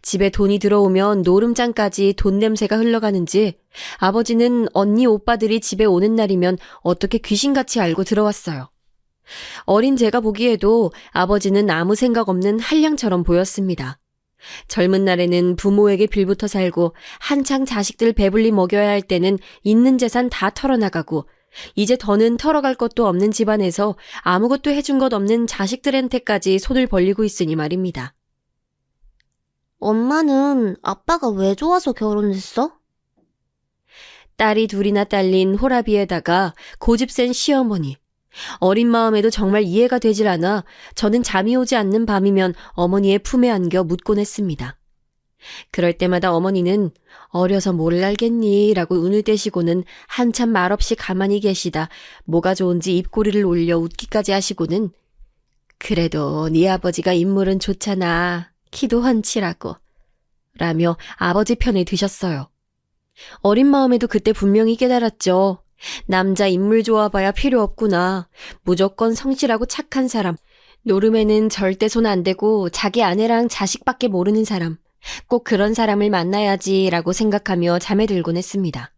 집에 돈이 들어오면 노름장까지 돈 냄새가 흘러가는지 아버지는 언니 오빠들이 집에 오는 날이면 어떻게 귀신같이 알고 들어왔어요. 어린 제가 보기에도 아버지는 아무 생각 없는 한량처럼 보였습니다. 젊은 날에는 부모에게 빌부터 살고 한창 자식들 배불리 먹여야 할 때는 있는 재산 다 털어나가고 이제 더는 털어갈 것도 없는 집안에서 아무것도 해준 것 없는 자식들한테까지 손을 벌리고 있으니 말입니다. 엄마는 아빠가 왜 좋아서 결혼했어? 딸이 둘이나 딸린 호라비에다가 고집센 시어머니. 어린 마음에도 정말 이해가 되질 않아 저는 잠이 오지 않는 밤이면 어머니의 품에 안겨 묻곤 했습니다. 그럴 때마다 어머니는 어려서 뭘 알겠니? 라고 운을 떼시고는 한참 말없이 가만히 계시다 뭐가 좋은지 입꼬리를 올려 웃기까지 하시고는 그래도 네 아버지가 인물은 좋잖아. 키도 훤칠하고 라며 아버지 편을 드셨어요. 어린 마음에도 그때 분명히 깨달았죠. 남자 인물 좋아봐야 필요 없구나. 무조건 성실하고 착한 사람. 노름에는 절대 손 안 대고 자기 아내랑 자식밖에 모르는 사람. 꼭 그런 사람을 만나야지라고 생각하며 잠에 들곤 했습니다.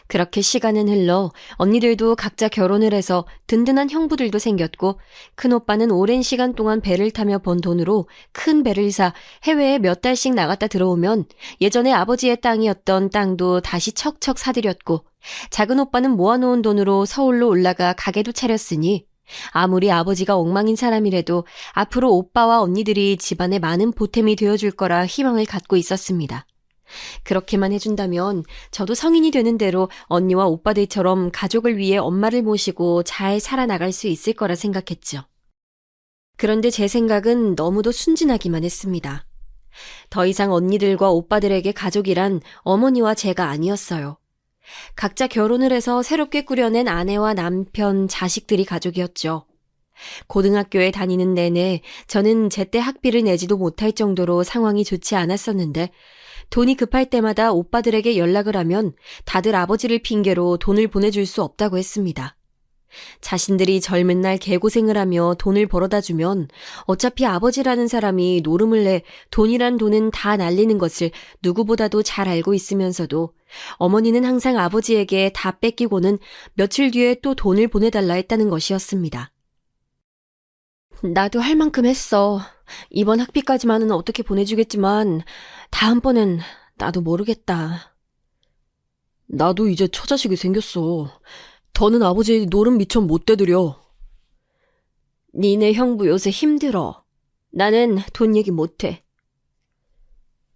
그렇게 시간은 흘러 언니들도 각자 결혼을 해서 든든한 형부들도 생겼고 큰오빠는 오랜 시간 동안 배를 타며 번 돈으로 큰 배를 사 해외에 몇 달씩 나갔다 들어오면 예전에 아버지의 땅이었던 땅도 다시 척척 사들였고 작은 오빠는 모아놓은 돈으로 서울로 올라가 가게도 차렸으니 아무리 아버지가 엉망인 사람이라도 앞으로 오빠와 언니들이 집안에 많은 보탬이 되어줄 거라 희망을 갖고 있었습니다. 그렇게만 해준다면 저도 성인이 되는 대로 언니와 오빠들처럼 가족을 위해 엄마를 모시고 잘 살아나갈 수 있을 거라 생각했죠. 그런데 제 생각은 너무도 순진하기만 했습니다. 더 이상 언니들과 오빠들에게 가족이란 어머니와 제가 아니었어요. 각자 결혼을 해서 새롭게 꾸려낸 아내와 남편, 자식들이 가족이었죠. 고등학교에 다니는 내내 저는 제때 학비를 내지도 못할 정도로 상황이 좋지 않았었는데 돈이 급할 때마다 오빠들에게 연락을 하면 다들 아버지를 핑계로 돈을 보내줄 수 없다고 했습니다. 자신들이 젊은 날 개고생을 하며 돈을 벌어다 주면 어차피 아버지라는 사람이 노름을 내 돈이란 돈은 다 날리는 것을 누구보다도 잘 알고 있으면서도 어머니는 항상 아버지에게 다 뺏기고는 며칠 뒤에 또 돈을 보내달라 했다는 것이었습니다. 나도 할 만큼 했어. 이번 학비까지만은 어떻게 보내주겠지만 다음번엔 나도 모르겠다. 나도 이제 처자식이 생겼어. 더는 아버지 노름 미천 못 대드려. 니네 형부 요새 힘들어. 나는 돈 얘기 못해.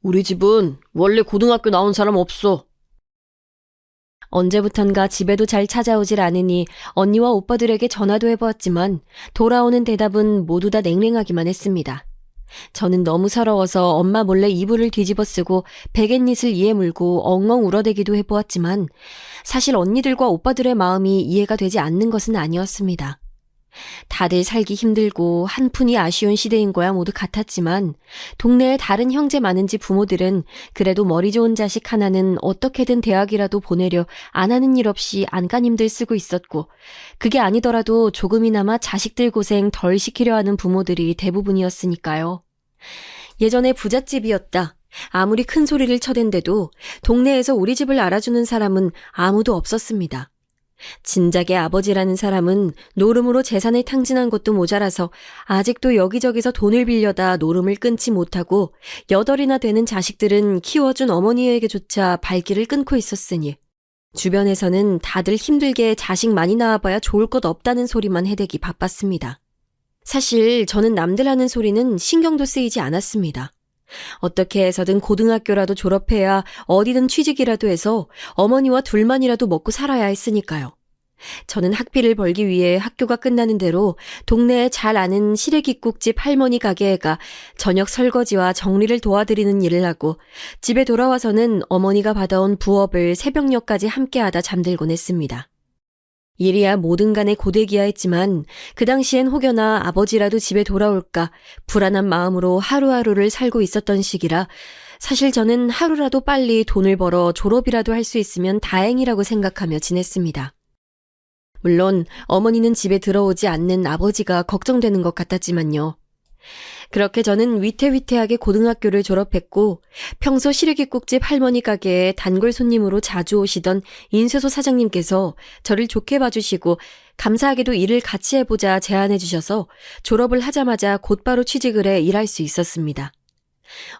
우리 집은 원래 고등학교 나온 사람 없어. 언제부턴가 집에도 잘 찾아오질 않으니 언니와 오빠들에게 전화도 해보았지만 돌아오는 대답은 모두 다 냉랭하기만 했습니다. 저는 너무 서러워서 엄마 몰래 이불을 뒤집어 쓰고 베갯잇을 이에 물고 엉엉 울어대기도 해보았지만 사실 언니들과 오빠들의 마음이 이해가 되지 않는 것은 아니었습니다. 다들 살기 힘들고 한푼이 아쉬운 시대인 거야 모두 같았지만 동네에 다른 형제 많은 집 부모들은 그래도 머리 좋은 자식 하나는 어떻게든 대학이라도 보내려 안 하는 일 없이 안간힘들 쓰고 있었고 그게 아니더라도 조금이나마 자식들 고생 덜 시키려 하는 부모들이 대부분이었으니까요. 예전에 부잣집이었다. 아무리 큰 소리를 쳐댄데도 동네에서 우리 집을 알아주는 사람은 아무도 없었습니다. 진작에 아버지라는 사람은 노름으로 재산을 탕진한 것도 모자라서 아직도 여기저기서 돈을 빌려다 노름을 끊지 못하고 8이나 되는 자식들은 키워준 어머니에게조차 발길을 끊고 있었으니 주변에서는 다들 힘들게 자식 많이 낳아봐야 좋을 것 없다는 소리만 해대기 바빴습니다. 사실 저는 남들 하는 소리는 신경도 쓰이지 않았습니다. 어떻게 해서든 고등학교라도 졸업해야 어디든 취직이라도 해서 어머니와 둘만이라도 먹고 살아야 했으니까요. 저는 학비를 벌기 위해 학교가 끝나는 대로 동네에 잘 아는 시래기국집 할머니 가게에 가 저녁 설거지와 정리를 도와드리는 일을 하고 집에 돌아와서는 어머니가 받아온 부업을 새벽녘까지 함께하다 잠들곤 했습니다. 일이야 뭐든 간에 고되기야 했지만 그 당시엔 혹여나 아버지라도 집에 돌아올까 불안한 마음으로 하루하루를 살고 있었던 시기라 사실 저는 하루라도 빨리 돈을 벌어 졸업이라도 할 수 있으면 다행이라고 생각하며 지냈습니다. 물론 어머니는 집에 들어오지 않는 아버지가 걱정되는 것 같았지만요. 그렇게 저는 위태위태하게 고등학교를 졸업했고 평소 시래기국집 할머니 가게에 단골 손님으로 자주 오시던 인쇄소 사장님께서 저를 좋게 봐주시고 감사하게도 일을 같이 해보자 제안해 주셔서 졸업을 하자마자 곧바로 취직을 해 일할 수 있었습니다.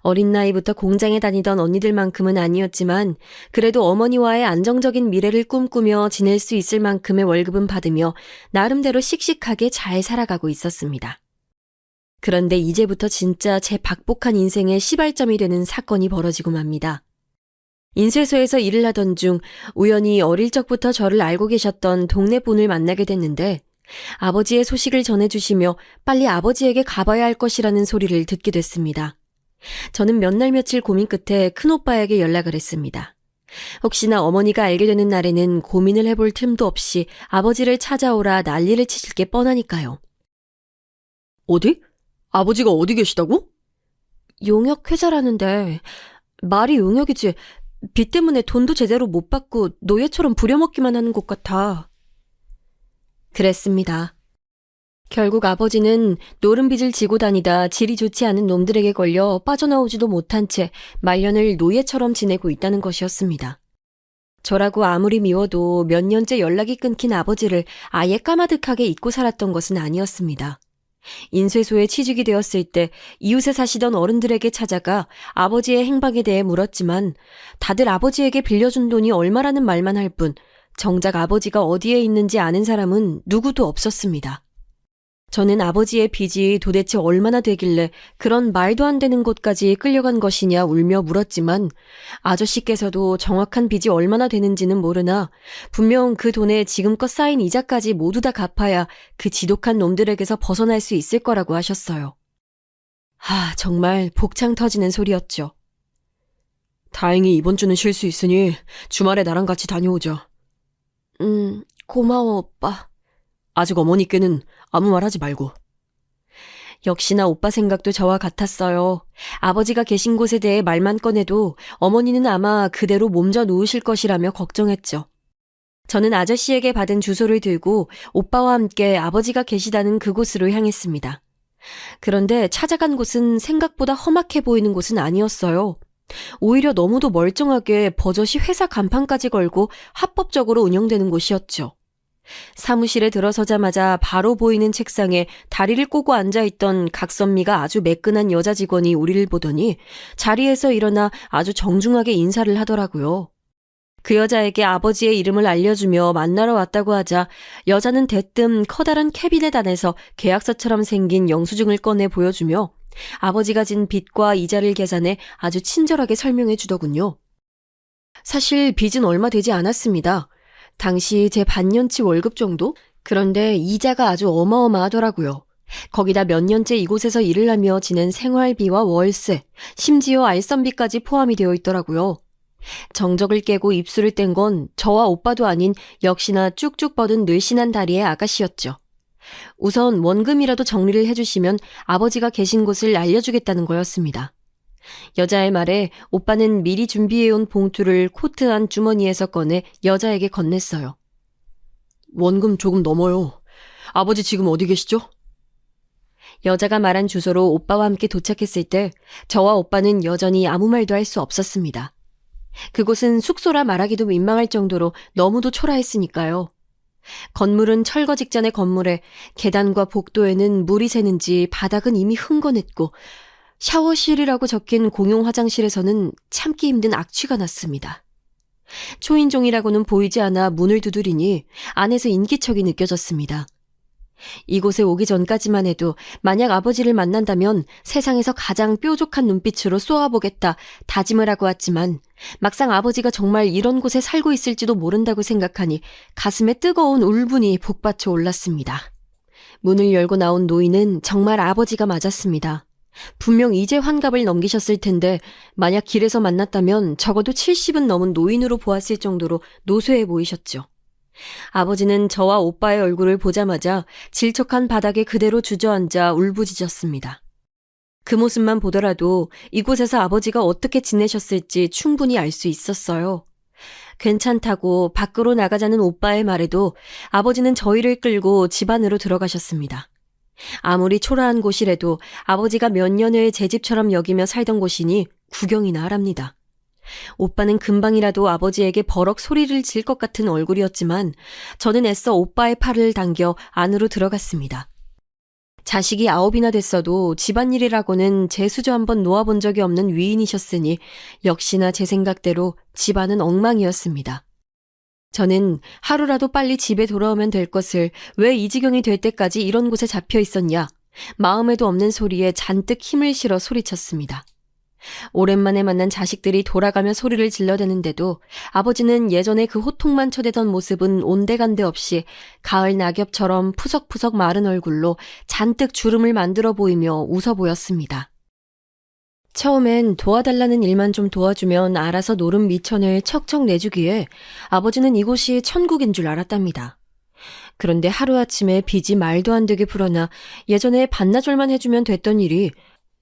어린 나이부터 공장에 다니던 언니들만큼은 아니었지만 그래도 어머니와의 안정적인 미래를 꿈꾸며 지낼 수 있을 만큼의 월급은 받으며 나름대로 씩씩하게 잘 살아가고 있었습니다. 그런데 이제부터 진짜 제 박복한 인생의 시발점이 되는 사건이 벌어지고 맙니다. 인쇄소에서 일을 하던 중 우연히 어릴 적부터 저를 알고 계셨던 동네 분을 만나게 됐는데 아버지의 소식을 전해주시며 빨리 아버지에게 가봐야 할 것이라는 소리를 듣게 됐습니다. 저는 몇 날 며칠 고민 끝에 큰오빠에게 연락을 했습니다. 혹시나 어머니가 알게 되는 날에는 고민을 해볼 틈도 없이 아버지를 찾아오라 난리를 치실 게 뻔하니까요. 어디? 아버지가 어디 계시다고? 용역회사라는데 말이 용역이지 빚 때문에 돈도 제대로 못 받고 노예처럼 부려먹기만 하는 곳 같아. 그랬습니다. 결국 아버지는 노름빚을 지고 다니다 질이 좋지 않은 놈들에게 걸려 빠져나오지도 못한 채 말년을 노예처럼 지내고 있다는 것이었습니다. 저라고 아무리 미워도 몇 년째 연락이 끊긴 아버지를 아예 까마득하게 잊고 살았던 것은 아니었습니다. 인쇄소에 취직이 되었을 때 이웃에 사시던 어른들에게 찾아가 아버지의 행방에 대해 물었지만 다들 아버지에게 빌려준 돈이 얼마라는 말만 할 뿐 정작 아버지가 어디에 있는지 아는 사람은 누구도 없었습니다. 저는 아버지의 빚이 도대체 얼마나 되길래 그런 말도 안 되는 곳까지 끌려간 것이냐 울며 물었지만 아저씨께서도 정확한 빚이 얼마나 되는지는 모르나 분명 그 돈에 지금껏 쌓인 이자까지 모두 다 갚아야 그 지독한 놈들에게서 벗어날 수 있을 거라고 하셨어요. 정말 복창 터지는 소리였죠. 다행히 이번 주는 쉴 수 있으니 주말에 나랑 같이 다녀오자. 고마워 오빠. 아직 어머니께는 아무 말 하지 말고. 역시나 오빠 생각도 저와 같았어요. 아버지가 계신 곳에 대해 말만 꺼내도 어머니는 아마 그대로 몸져 누우실 것이라며 걱정했죠. 저는 아저씨에게 받은 주소를 들고 오빠와 함께 아버지가 계시다는 그곳으로 향했습니다. 그런데 찾아간 곳은 생각보다 험악해 보이는 곳은 아니었어요. 오히려 너무도 멀쩡하게 버젓이 회사 간판까지 걸고 합법적으로 운영되는 곳이었죠. 사무실에 들어서자마자 바로 보이는 책상에 다리를 꼬고 앉아있던 각선미가 아주 매끈한 여자 직원이 우리를 보더니 자리에서 일어나 아주 정중하게 인사를 하더라고요. 그 여자에게 아버지의 이름을 알려주며 만나러 왔다고 하자 여자는 대뜸 커다란 캐비넷 안에서 계약서처럼 생긴 영수증을 꺼내 보여주며 아버지가 진 빚과 이자를 계산해 아주 친절하게 설명해 주더군요. 사실 빚은 얼마 되지 않았습니다. 당시 제 반년치 월급 정도? 그런데 이자가 아주 어마어마하더라고요. 거기다 몇 년째 이곳에서 일을 하며 지낸 생활비와 월세, 심지어 알선비까지 포함이 되어 있더라고요. 정적을 깨고 입술을 뗀 건 저와 오빠도 아닌 역시나 쭉쭉 뻗은 늘씬한 다리의 아가씨였죠. 우선 원금이라도 정리를 해주시면 아버지가 계신 곳을 알려주겠다는 거였습니다. 여자의 말에 오빠는 미리 준비해온 봉투를 코트 안 주머니에서 꺼내 여자에게 건넸어요. 원금 조금 넘어요. 아버지 지금 어디 계시죠? 여자가 말한 주소로 오빠와 함께 도착했을 때 저와 오빠는 여전히 아무 말도 할 수 없었습니다. 그곳은 숙소라 말하기도 민망할 정도로 너무도 초라했으니까요. 건물은 철거 직전의 건물에 계단과 복도에는 물이 새는지 바닥은 이미 흥건했고 샤워실이라고 적힌 공용 화장실에서는 참기 힘든 악취가 났습니다. 초인종이라고는 보이지 않아 문을 두드리니 안에서 인기척이 느껴졌습니다. 이곳에 오기 전까지만 해도 만약 아버지를 만난다면 세상에서 가장 뾰족한 눈빛으로 쏘아보겠다 다짐을 하고 왔지만 막상 아버지가 정말 이런 곳에 살고 있을지도 모른다고 생각하니 가슴에 뜨거운 울분이 북받쳐 올랐습니다. 문을 열고 나온 노인은 정말 아버지가 맞았습니다. 분명 이제 환갑을 넘기셨을 텐데 만약 길에서 만났다면 적어도 70은 넘은 노인으로 보았을 정도로 노쇠해 보이셨죠. 아버지는 저와 오빠의 얼굴을 보자마자 질척한 바닥에 그대로 주저앉아 울부짖었습니다. 그 모습만 보더라도 이곳에서 아버지가 어떻게 지내셨을지 충분히 알 수 있었어요. 괜찮다고 밖으로 나가자는 오빠의 말에도 아버지는 저희를 끌고 집 안으로 들어가셨습니다. 아무리 초라한 곳이라도 아버지가 몇 년을 제 집처럼 여기며 살던 곳이니 구경이나 하랍니다. 오빠는 금방이라도 아버지에게 버럭 소리를 질 것 같은 얼굴이었지만 저는 애써 오빠의 팔을 당겨 안으로 들어갔습니다. 자식이 9이나 됐어도 집안일이라고는 제 수저 한번 놓아본 적이 없는 위인이셨으니 역시나 제 생각대로 집안은 엉망이었습니다. 저는 하루라도 빨리 집에 돌아오면 될 것을 왜 이 지경이 될 때까지 이런 곳에 잡혀 있었냐, 마음에도 없는 소리에 잔뜩 힘을 실어 소리쳤습니다. 오랜만에 만난 자식들이 돌아가며 소리를 질러대는데도 아버지는 예전에 그 호통만 쳐대던 모습은 온데간데 없이 가을 낙엽처럼 푸석푸석 마른 얼굴로 잔뜩 주름을 만들어 보이며 웃어 보였습니다. 처음엔 도와달라는 일만 좀 도와주면 알아서 노름 미천을 척척 내주기에 아버지는 이곳이 천국인 줄 알았답니다. 그런데 하루아침에 빚이 말도 안 되게 불어나 예전에 반나절만 해주면 됐던 일이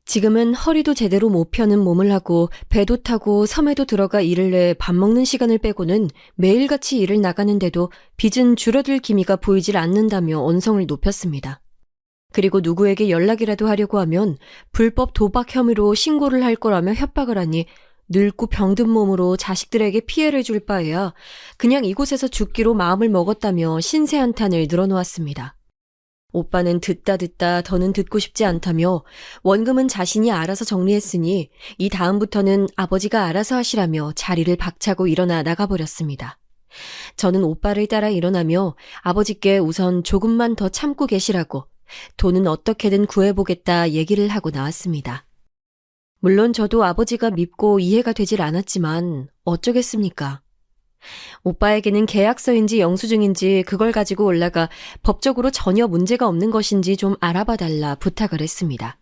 지금은 허리도 제대로 못 펴는 몸을 하고 배도 타고 섬에도 들어가 일을 내 밥 먹는 시간을 빼고는 매일같이 일을 나가는데도 빚은 줄어들 기미가 보이질 않는다며 언성을 높였습니다. 그리고 누구에게 연락이라도 하려고 하면 불법 도박 혐의로 신고를 할 거라며 협박을 하니 늙고 병든 몸으로 자식들에게 피해를 줄 바에야 그냥 이곳에서 죽기로 마음을 먹었다며 신세 한탄을 늘어놓았습니다. 오빠는 듣다 더는 듣고 싶지 않다며 원금은 자신이 알아서 정리했으니 이 다음부터는 아버지가 알아서 하시라며 자리를 박차고 일어나 나가버렸습니다. 저는 오빠를 따라 일어나며 아버지께 우선 조금만 더 참고 계시라고 돈은 어떻게든 구해보겠다 얘기를 하고 나왔습니다. 물론 저도 아버지가 밉고 이해가 되질 않았지만 어쩌겠습니까? 오빠에게는 계약서인지 영수증인지 그걸 가지고 올라가 법적으로 전혀 문제가 없는 것인지 좀 알아봐 달라 부탁을 했습니다.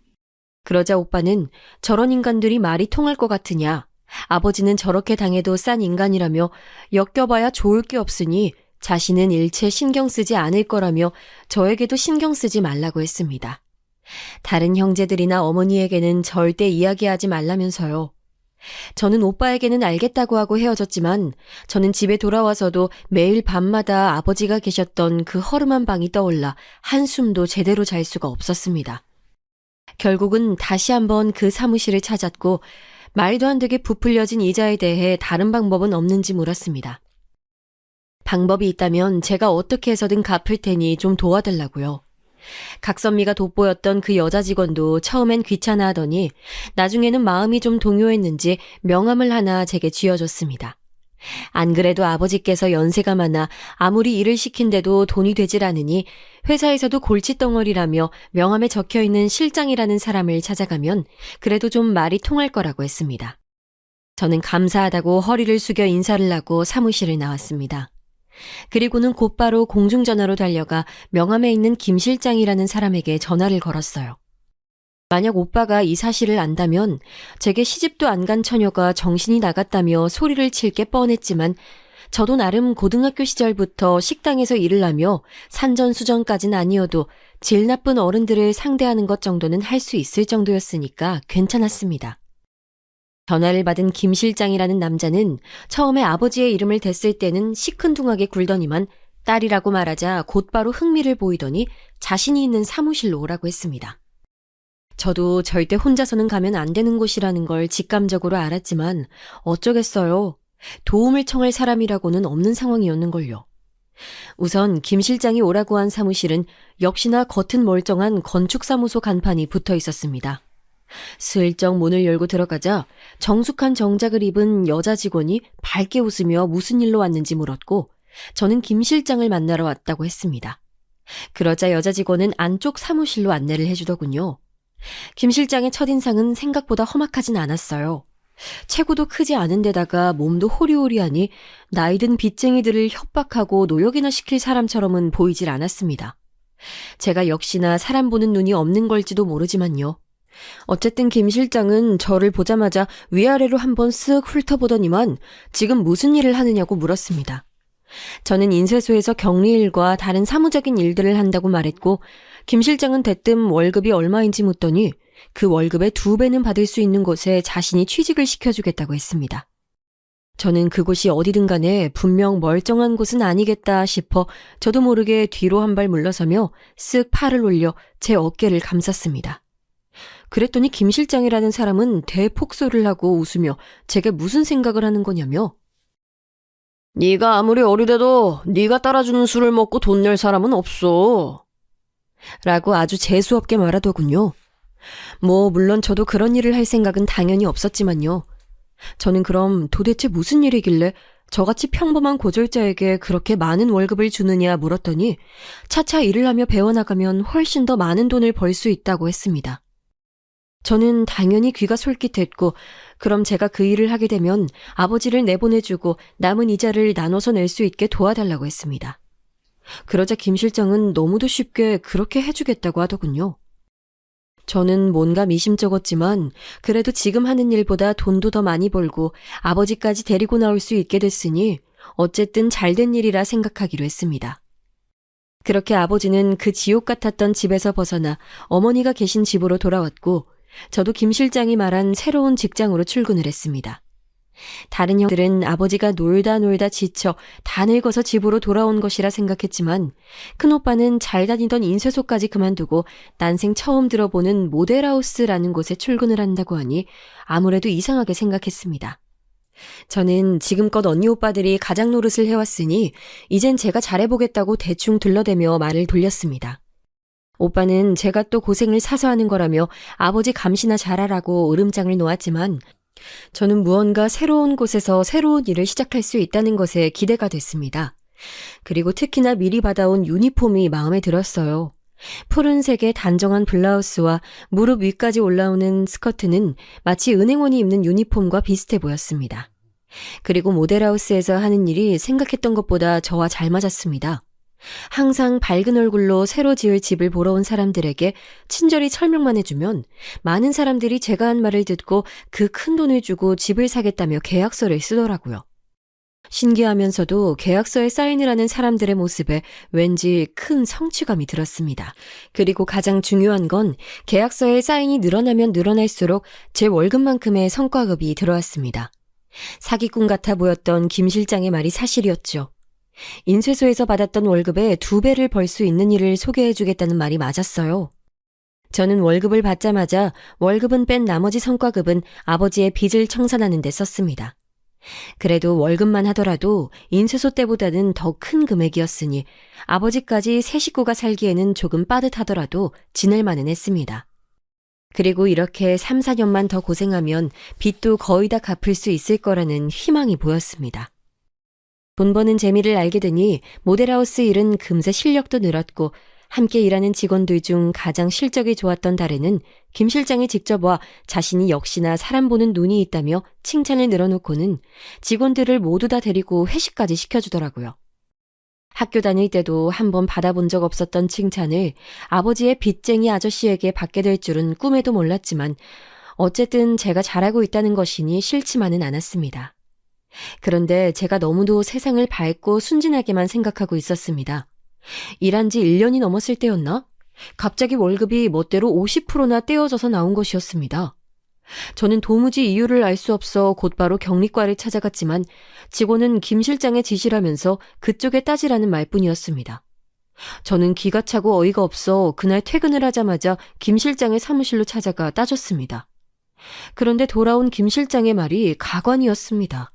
그러자 오빠는 저런 인간들이 말이 통할 것 같으냐, 아버지는 저렇게 당해도 싼 인간이라며 엮여봐야 좋을 게 없으니 자신은 일체 신경 쓰지 않을 거라며 저에게도 신경 쓰지 말라고 했습니다. 다른 형제들이나 어머니에게는 절대 이야기하지 말라면서요. 저는 오빠에게는 알겠다고 하고 헤어졌지만 저는 집에 돌아와서도 매일 밤마다 아버지가 계셨던 그 허름한 방이 떠올라 한숨도 제대로 잘 수가 없었습니다. 결국은 다시 한번 그 사무실을 찾았고 말도 안 되게 부풀려진 이자에 대해 다른 방법은 없는지 물었습니다. 방법이 있다면 제가 어떻게 해서든 갚을 테니 좀 도와달라고요. 각선미가 돋보였던 그 여자 직원도 처음엔 귀찮아하더니 나중에는 마음이 좀 동요했는지 명함을 하나 제게 쥐어줬습니다. 안 그래도 아버지께서 연세가 많아 아무리 일을 시킨데도 돈이 되질 않으니 회사에서도 골칫덩어리라며 명함에 적혀있는 실장이라는 사람을 찾아가면 그래도 좀 말이 통할 거라고 했습니다. 저는 감사하다고 허리를 숙여 인사를 하고 사무실을 나왔습니다. 그리고는 곧바로 공중전화로 달려가 명함에 있는 김 실장이라는 사람에게 전화를 걸었어요. 만약 오빠가 이 사실을 안다면 제게 시집도 안 간 처녀가 정신이 나갔다며 소리를 칠 게 뻔했지만 저도 나름 고등학교 시절부터 식당에서 일을 하며 산전수전까진 아니어도 질 나쁜 어른들을 상대하는 것 정도는 할 수 있을 정도였으니까 괜찮았습니다. 전화를 받은 김 실장이라는 남자는 처음에 아버지의 이름을 댔을 때는 시큰둥하게 굴더니만 딸이라고 말하자 곧바로 흥미를 보이더니 자신이 있는 사무실로 오라고 했습니다. 저도 절대 혼자서는 가면 안 되는 곳이라는 걸 직감적으로 알았지만 어쩌겠어요. 도움을 청할 사람이라고는 없는 상황이었는걸요. 우선 김 실장이 오라고 한 사무실은 역시나 겉은 멀쩡한 건축사무소 간판이 붙어 있었습니다. 슬쩍 문을 열고 들어가자 정숙한 정장을 입은 여자 직원이 밝게 웃으며 무슨 일로 왔는지 물었고 저는 김 실장을 만나러 왔다고 했습니다. 그러자 여자 직원은 안쪽 사무실로 안내를 해주더군요. 김 실장의 첫인상은 생각보다 험악하진 않았어요. 체구도 크지 않은 데다가 몸도 호리호리하니 나이든 빚쟁이들을 협박하고 노역이나 시킬 사람처럼은 보이질 않았습니다. 제가 역시나 사람 보는 눈이 없는 걸지도 모르지만요. 어쨌든 김 실장은 저를 보자마자 위아래로 한번 쓱 훑어보더니만 지금 무슨 일을 하느냐고 물었습니다. 저는 인쇄소에서 격리일과 다른 사무적인 일들을 한다고 말했고 김 실장은 대뜸 월급이 얼마인지 묻더니 그 월급의 2배는 받을 수 있는 곳에 자신이 취직을 시켜주겠다고 했습니다. 저는 그곳이 어디든 간에 분명 멀쩡한 곳은 아니겠다 싶어 저도 모르게 뒤로 한 발 물러서며 쓱 팔을 올려 제 어깨를 감쌌습니다. 그랬더니 김 실장이라는 사람은 대폭소를 하고 웃으며 제게 무슨 생각을 하는 거냐며 네가 아무리 어리대도 네가 따라주는 술을 먹고 돈 낼 사람은 없어. 라고 아주 재수없게 말하더군요. 물론 저도 그런 일을 할 생각은 당연히 없었지만요. 저는 그럼 도대체 무슨 일이길래 저같이 평범한 고졸자에게 그렇게 많은 월급을 주느냐 물었더니 차차 일을 하며 배워나가면 훨씬 더 많은 돈을 벌 수 있다고 했습니다. 저는 당연히 귀가 솔깃했고 그럼 제가 그 일을 하게 되면 아버지를 내보내주고 남은 이자를 나눠서 낼 수 있게 도와달라고 했습니다. 그러자 김 실장은 너무도 쉽게 그렇게 해주겠다고 하더군요. 저는 뭔가 미심쩍었지만 그래도 지금 하는 일보다 돈도 더 많이 벌고 아버지까지 데리고 나올 수 있게 됐으니 어쨌든 잘된 일이라 생각하기로 했습니다. 그렇게 아버지는 그 지옥 같았던 집에서 벗어나 어머니가 계신 집으로 돌아왔고 저도 김 실장이 말한 새로운 직장으로 출근을 했습니다. 다른 형들은 아버지가 놀다 지쳐 다 늙어서 집으로 돌아온 것이라 생각했지만 큰오빠는 잘 다니던 인쇄소까지 그만두고 난생 처음 들어보는 모델하우스라는 곳에 출근을 한다고 하니 아무래도 이상하게 생각했습니다. 저는 지금껏 언니 오빠들이 가장 노릇을 해왔으니 이젠 제가 잘해보겠다고 대충 둘러대며 말을 돌렸습니다. 오빠는 제가 또 고생을 사서 하는 거라며 아버지 감시나 잘하라고 으름장을 놓았지만 저는 무언가 새로운 곳에서 새로운 일을 시작할 수 있다는 것에 기대가 됐습니다. 그리고 특히나 미리 받아온 유니폼이 마음에 들었어요. 푸른색의 단정한 블라우스와 무릎 위까지 올라오는 스커트는 마치 은행원이 입는 유니폼과 비슷해 보였습니다. 그리고 모델하우스에서 하는 일이 생각했던 것보다 저와 잘 맞았습니다. 항상 밝은 얼굴로 새로 지을 집을 보러 온 사람들에게 친절히 설명만 해주면 많은 사람들이 제가 한 말을 듣고 그 큰 돈을 주고 집을 사겠다며 계약서를 쓰더라고요. 신기하면서도 계약서에 사인을 하는 사람들의 모습에 왠지 큰 성취감이 들었습니다. 그리고 가장 중요한 건 계약서에 사인이 늘어나면 늘어날수록 제 월급만큼의 성과급이 들어왔습니다. 사기꾼 같아 보였던 김 실장의 말이 사실이었죠. 인쇄소에서 받았던 월급의 2배를 벌 수 있는 일을 소개해주겠다는 말이 맞았어요. 저는 월급을 받자마자 월급은 뺀 나머지 성과급은 아버지의 빚을 청산하는 데 썼습니다. 그래도 월급만 하더라도 인쇄소 때보다는 더 큰 금액이었으니 아버지까지 세 식구가 살기에는 조금 빠듯하더라도 지낼 만은 했습니다. 그리고 이렇게 3, 4년만 더 고생하면 빚도 거의 다 갚을 수 있을 거라는 희망이 보였습니다. 돈 버는 재미를 알게 되니 모델하우스 일은 금세 실력도 늘었고 함께 일하는 직원들 중 가장 실적이 좋았던 달에는 김 실장이 직접 와 자신이 역시나 사람 보는 눈이 있다며 칭찬을 늘어놓고는 직원들을 모두 다 데리고 회식까지 시켜주더라고요. 학교 다닐 때도 한번 받아본 적 없었던 칭찬을 아버지의 빚쟁이 아저씨에게 받게 될 줄은 꿈에도 몰랐지만 어쨌든 제가 잘하고 있다는 것이니 싫지만은 않았습니다. 그런데 제가 너무도 세상을 밝고 순진하게만 생각하고 있었습니다. 일한 지 1년이 넘었을 때였나? 갑자기 월급이 멋대로 50%나 떼어져서 나온 것이었습니다. 저는 도무지 이유를 알 수 없어 곧바로 격리과를 찾아갔지만 직원은 김 실장의 지시라면서 그쪽에 따지라는 말뿐이었습니다. 저는 기가 차고 어이가 없어 그날 퇴근을 하자마자 김 실장의 사무실로 찾아가 따졌습니다. 그런데 돌아온 김 실장의 말이 가관이었습니다.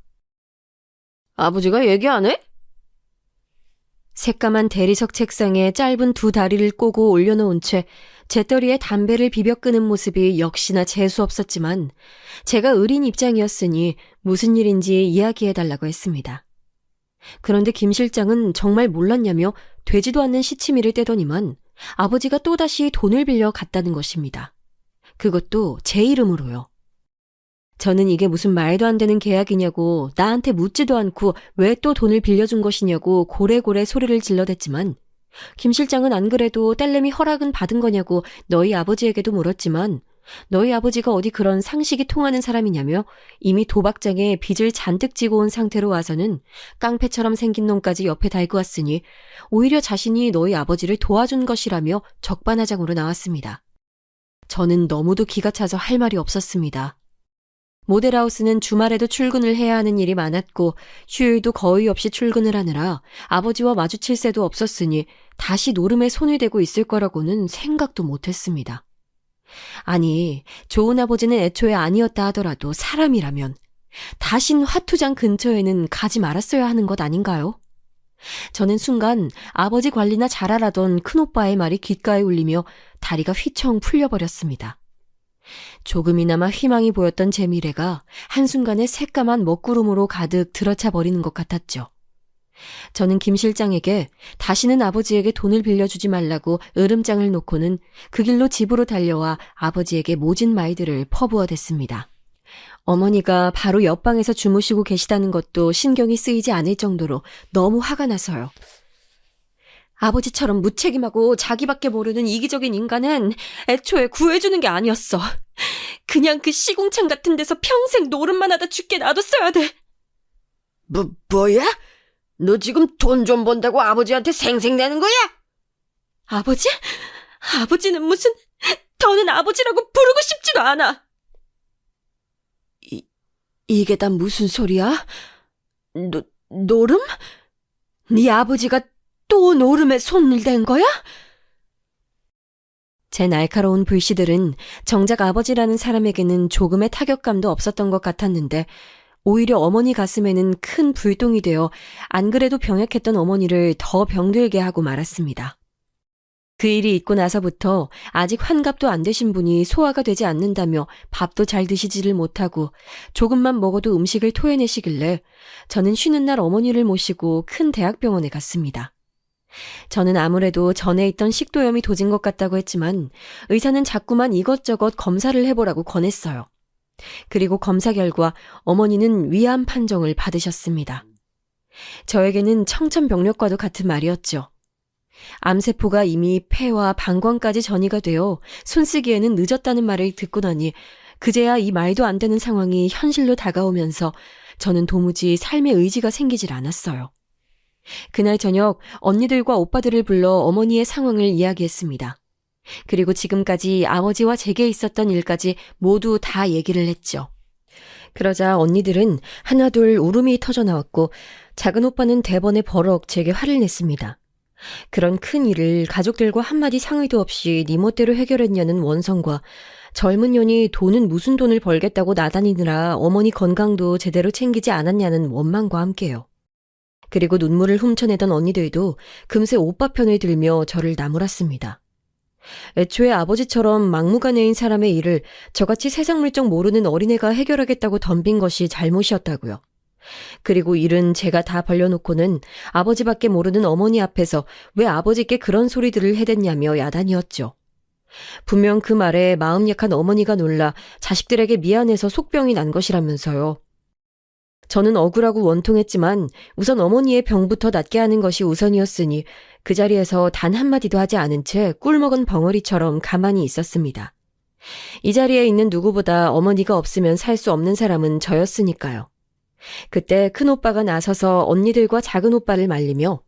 아버지가 얘기 안 해? 새까만 대리석 책상에 짧은 두 다리를 꼬고 올려놓은 채 재떨이에 담배를 비벼 끄는 모습이 역시나 재수 없었지만 제가 의린 입장이었으니 무슨 일인지 이야기해달라고 했습니다. 그런데 김 실장은 정말 몰랐냐며 되지도 않는 시치미를 떼더니만 아버지가 또다시 돈을 빌려 갔다는 것입니다. 그것도 제 이름으로요. 저는 이게 무슨 말도 안 되는 계약이냐고 나한테 묻지도 않고 왜 또 돈을 빌려준 것이냐고 고래고래 소리를 질러댔지만 김 실장은 안 그래도 딸내미 허락은 받은 거냐고 너희 아버지에게도 물었지만 너희 아버지가 어디 그런 상식이 통하는 사람이냐며 이미 도박장에 빚을 잔뜩 지고 온 상태로 와서는 깡패처럼 생긴 놈까지 옆에 달고 왔으니 오히려 자신이 너희 아버지를 도와준 것이라며 적반하장으로 나왔습니다. 저는 너무도 기가 차서 할 말이 없었습니다. 모델하우스는 주말에도 출근을 해야 하는 일이 많았고 휴일도 거의 없이 출근을 하느라 아버지와 마주칠 새도 없었으니 다시 노름에 손을 대고 있을 거라고는 생각도 못했습니다. 아니, 좋은 아버지는 애초에 아니었다 하더라도 사람이라면 다신 화투장 근처에는 가지 말았어야 하는 것 아닌가요? 저는 순간 아버지 관리나 잘하라던 큰오빠의 말이 귓가에 울리며 다리가 휘청 풀려버렸습니다. 조금이나마 희망이 보였던 제 미래가 한순간에 새까만 먹구름으로 가득 들어차 버리는 것 같았죠. 저는 김 실장에게 다시는 아버지에게 돈을 빌려주지 말라고 으름장을 놓고는 그 길로 집으로 달려와 아버지에게 모진 말들을 퍼부어댔습니다. 어머니가 바로 옆방에서 주무시고 계시다는 것도 신경이 쓰이지 않을 정도로 너무 화가 나서요. 아버지처럼 무책임하고 자기밖에 모르는 이기적인 인간은 애초에 구해주는 게 아니었어. 그냥 그 시궁창 같은 데서 평생 노름만 하다 죽게 놔뒀어야 돼. 뭐야? 너 지금 돈 좀 번다고 아버지한테 생색내는 거야? 아버지? 아버지는 무슨... 더는 아버지라고 부르고 싶지도 않아. 이게 다 무슨 소리야? 노름? 네 아버지가 또 노름에 손을 댄 거야? 제 날카로운 불씨들은 정작 아버지라는 사람에게는 조금의 타격감도 없었던 것 같았는데 오히려 어머니 가슴에는 큰 불똥이 되어 안 그래도 병약했던 어머니를 더 병들게 하고 말았습니다. 그 일이 있고 나서부터 아직 환갑도 안 되신 분이 소화가 되지 않는다며 밥도 잘 드시지를 못하고 조금만 먹어도 음식을 토해내시길래 저는 쉬는 날 어머니를 모시고 큰 대학병원에 갔습니다. 저는 아무래도 전에 있던 식도염이 도진 것 같다고 했지만 의사는 자꾸만 이것저것 검사를 해보라고 권했어요. 그리고 검사 결과 어머니는 위암 판정을 받으셨습니다. 저에게는 청천벽력과도 같은 말이었죠. 암세포가 이미 폐와 방광까지 전이가 되어 손쓰기에는 늦었다는 말을 듣고 나니 그제야 이 말도 안 되는 상황이 현실로 다가오면서 저는 도무지 삶의 의지가 생기질 않았어요. 그날 저녁 언니들과 오빠들을 불러 어머니의 상황을 이야기했습니다. 그리고 지금까지 아버지와 제게 있었던 일까지 모두 다 얘기를 했죠. 그러자 언니들은 하나둘 울음이 터져 나왔고 작은 오빠는 대번에 버럭 제게 화를 냈습니다. 그런 큰 일을 가족들과 한마디 상의도 없이 네 멋대로 해결했냐는 원성과 젊은 년이 돈은 무슨 돈을 벌겠다고 나다니느라 어머니 건강도 제대로 챙기지 않았냐는 원망과 함께요. 그리고 눈물을 훔쳐내던 언니들도 금세 오빠 편을 들며 저를 나무랐습니다. 애초에 아버지처럼 막무가내인 사람의 일을 저같이 세상 물정 모르는 어린애가 해결하겠다고 덤빈 것이 잘못이었다고요. 그리고 일은 제가 다 벌려놓고는 아버지밖에 모르는 어머니 앞에서 왜 아버지께 그런 소리들을 해댔냐며 야단이었죠. 분명 그 말에 마음 약한 어머니가 놀라 자식들에게 미안해서 속병이 난 것이라면서요. 저는 억울하고 원통했지만 우선 어머니의 병부터 낫게 하는 것이 우선이었으니 그 자리에서 단 한마디도 하지 않은 채 꿀먹은 벙어리처럼 가만히 있었습니다. 이 자리에 있는 누구보다 어머니가 없으면 살 수 없는 사람은 저였으니까요. 그때 큰 오빠가 나서서 언니들과 작은 오빠를 말리며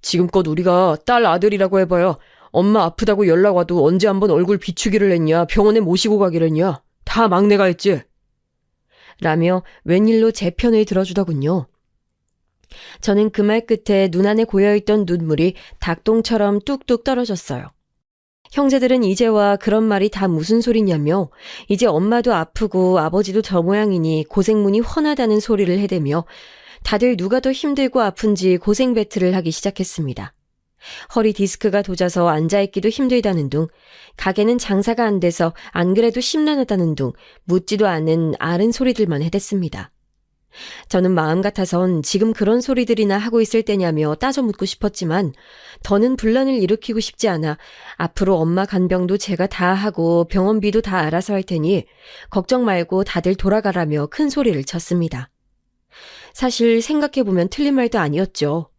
지금껏 우리가 딸 아들이라고 해봐야 엄마 아프다고 연락 와도 언제 한번 얼굴 비추기를 했냐, 병원에 모시고 가기를 했냐, 다 막내가 했지. 라며 웬일로 제 편을 들어주더군요. 저는 그 말 끝에 눈안에 고여있던 눈물이 닭똥처럼 뚝뚝 떨어졌어요. 형제들은 이제와 그런 말이 다 무슨 소리냐며 이제 엄마도 아프고 아버지도 저 모양이니 고생문이 훤하다는 소리를 해대며 다들 누가 더 힘들고 아픈지 고생 배틀을 하기 시작했습니다. 허리 디스크가 도져서 앉아있기도 힘들다는 둥, 가게는 장사가 안 돼서 안 그래도 심란하다는 둥, 묻지도 않은 앓은 소리들만 해댔습니다. 저는 마음 같아선 지금 그런 소리들이나 하고 있을 때냐며 따져 묻고 싶었지만 더는 분란을 일으키고 싶지 않아 앞으로 엄마 간병도 제가 다 하고 병원비도 다 알아서 할 테니 걱정 말고 다들 돌아가라며 큰 소리를 쳤습니다. 사실 생각해보면 틀린 말도 아니었죠.